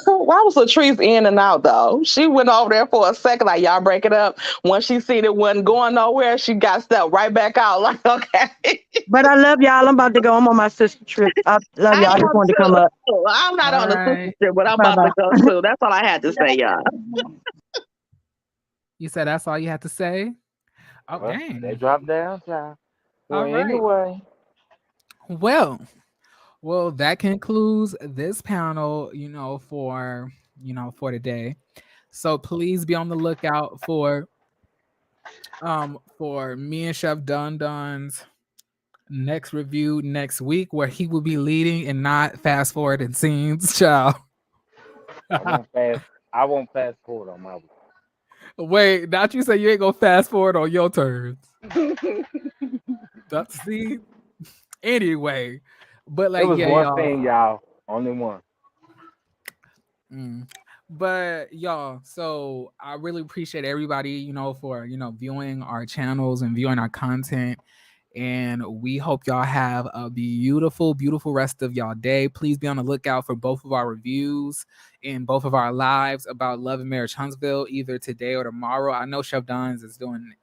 Why was Latrice in and out though? She went over there for a second, like, y'all break it up. Once she seen it wasn't going nowhere, she got stepped right back out. Like, okay. But I love y'all. I'm about to go. I'm on my sister trip. I love I y'all. I just am wanted to come too. up. I'm not All on the right. sister ship, but I'm Bye about to bye. go too. That's all I had to say, y'all. You said that's all you had to say? Oh, Well, they dang. dropped down, child. Well, All right. anyway, Well, that concludes this panel, for today. So please be on the lookout for me and Chef Dun Dun's next review next week, where he will be leading and not fast forwarding scenes, child. I won't fast. I won't fast forward on my. Wait, not you say you ain't gonna fast forward on your turns. See, anyway, but It like, was yeah, one y'all. scene, y'all. Only one. Mm. But y'all, so I really appreciate everybody, for viewing our channels and viewing our content. And we hope y'all have a beautiful, beautiful rest of y'all day. Please be on the lookout for both of our reviews and both of our lives about Love and Marriage Huntsville, either today or tomorrow. I know Chef Don's is doing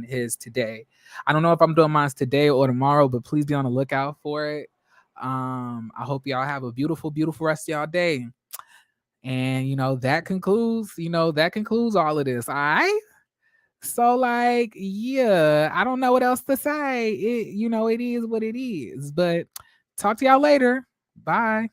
his today. I don't know if I'm doing mine today or tomorrow, but please be on the lookout for it. I hope y'all have a beautiful, beautiful rest of y'all day. And that concludes all of this. All right. So like, yeah, I don't know what else to say. It is what it is. But talk to y'all later. Bye.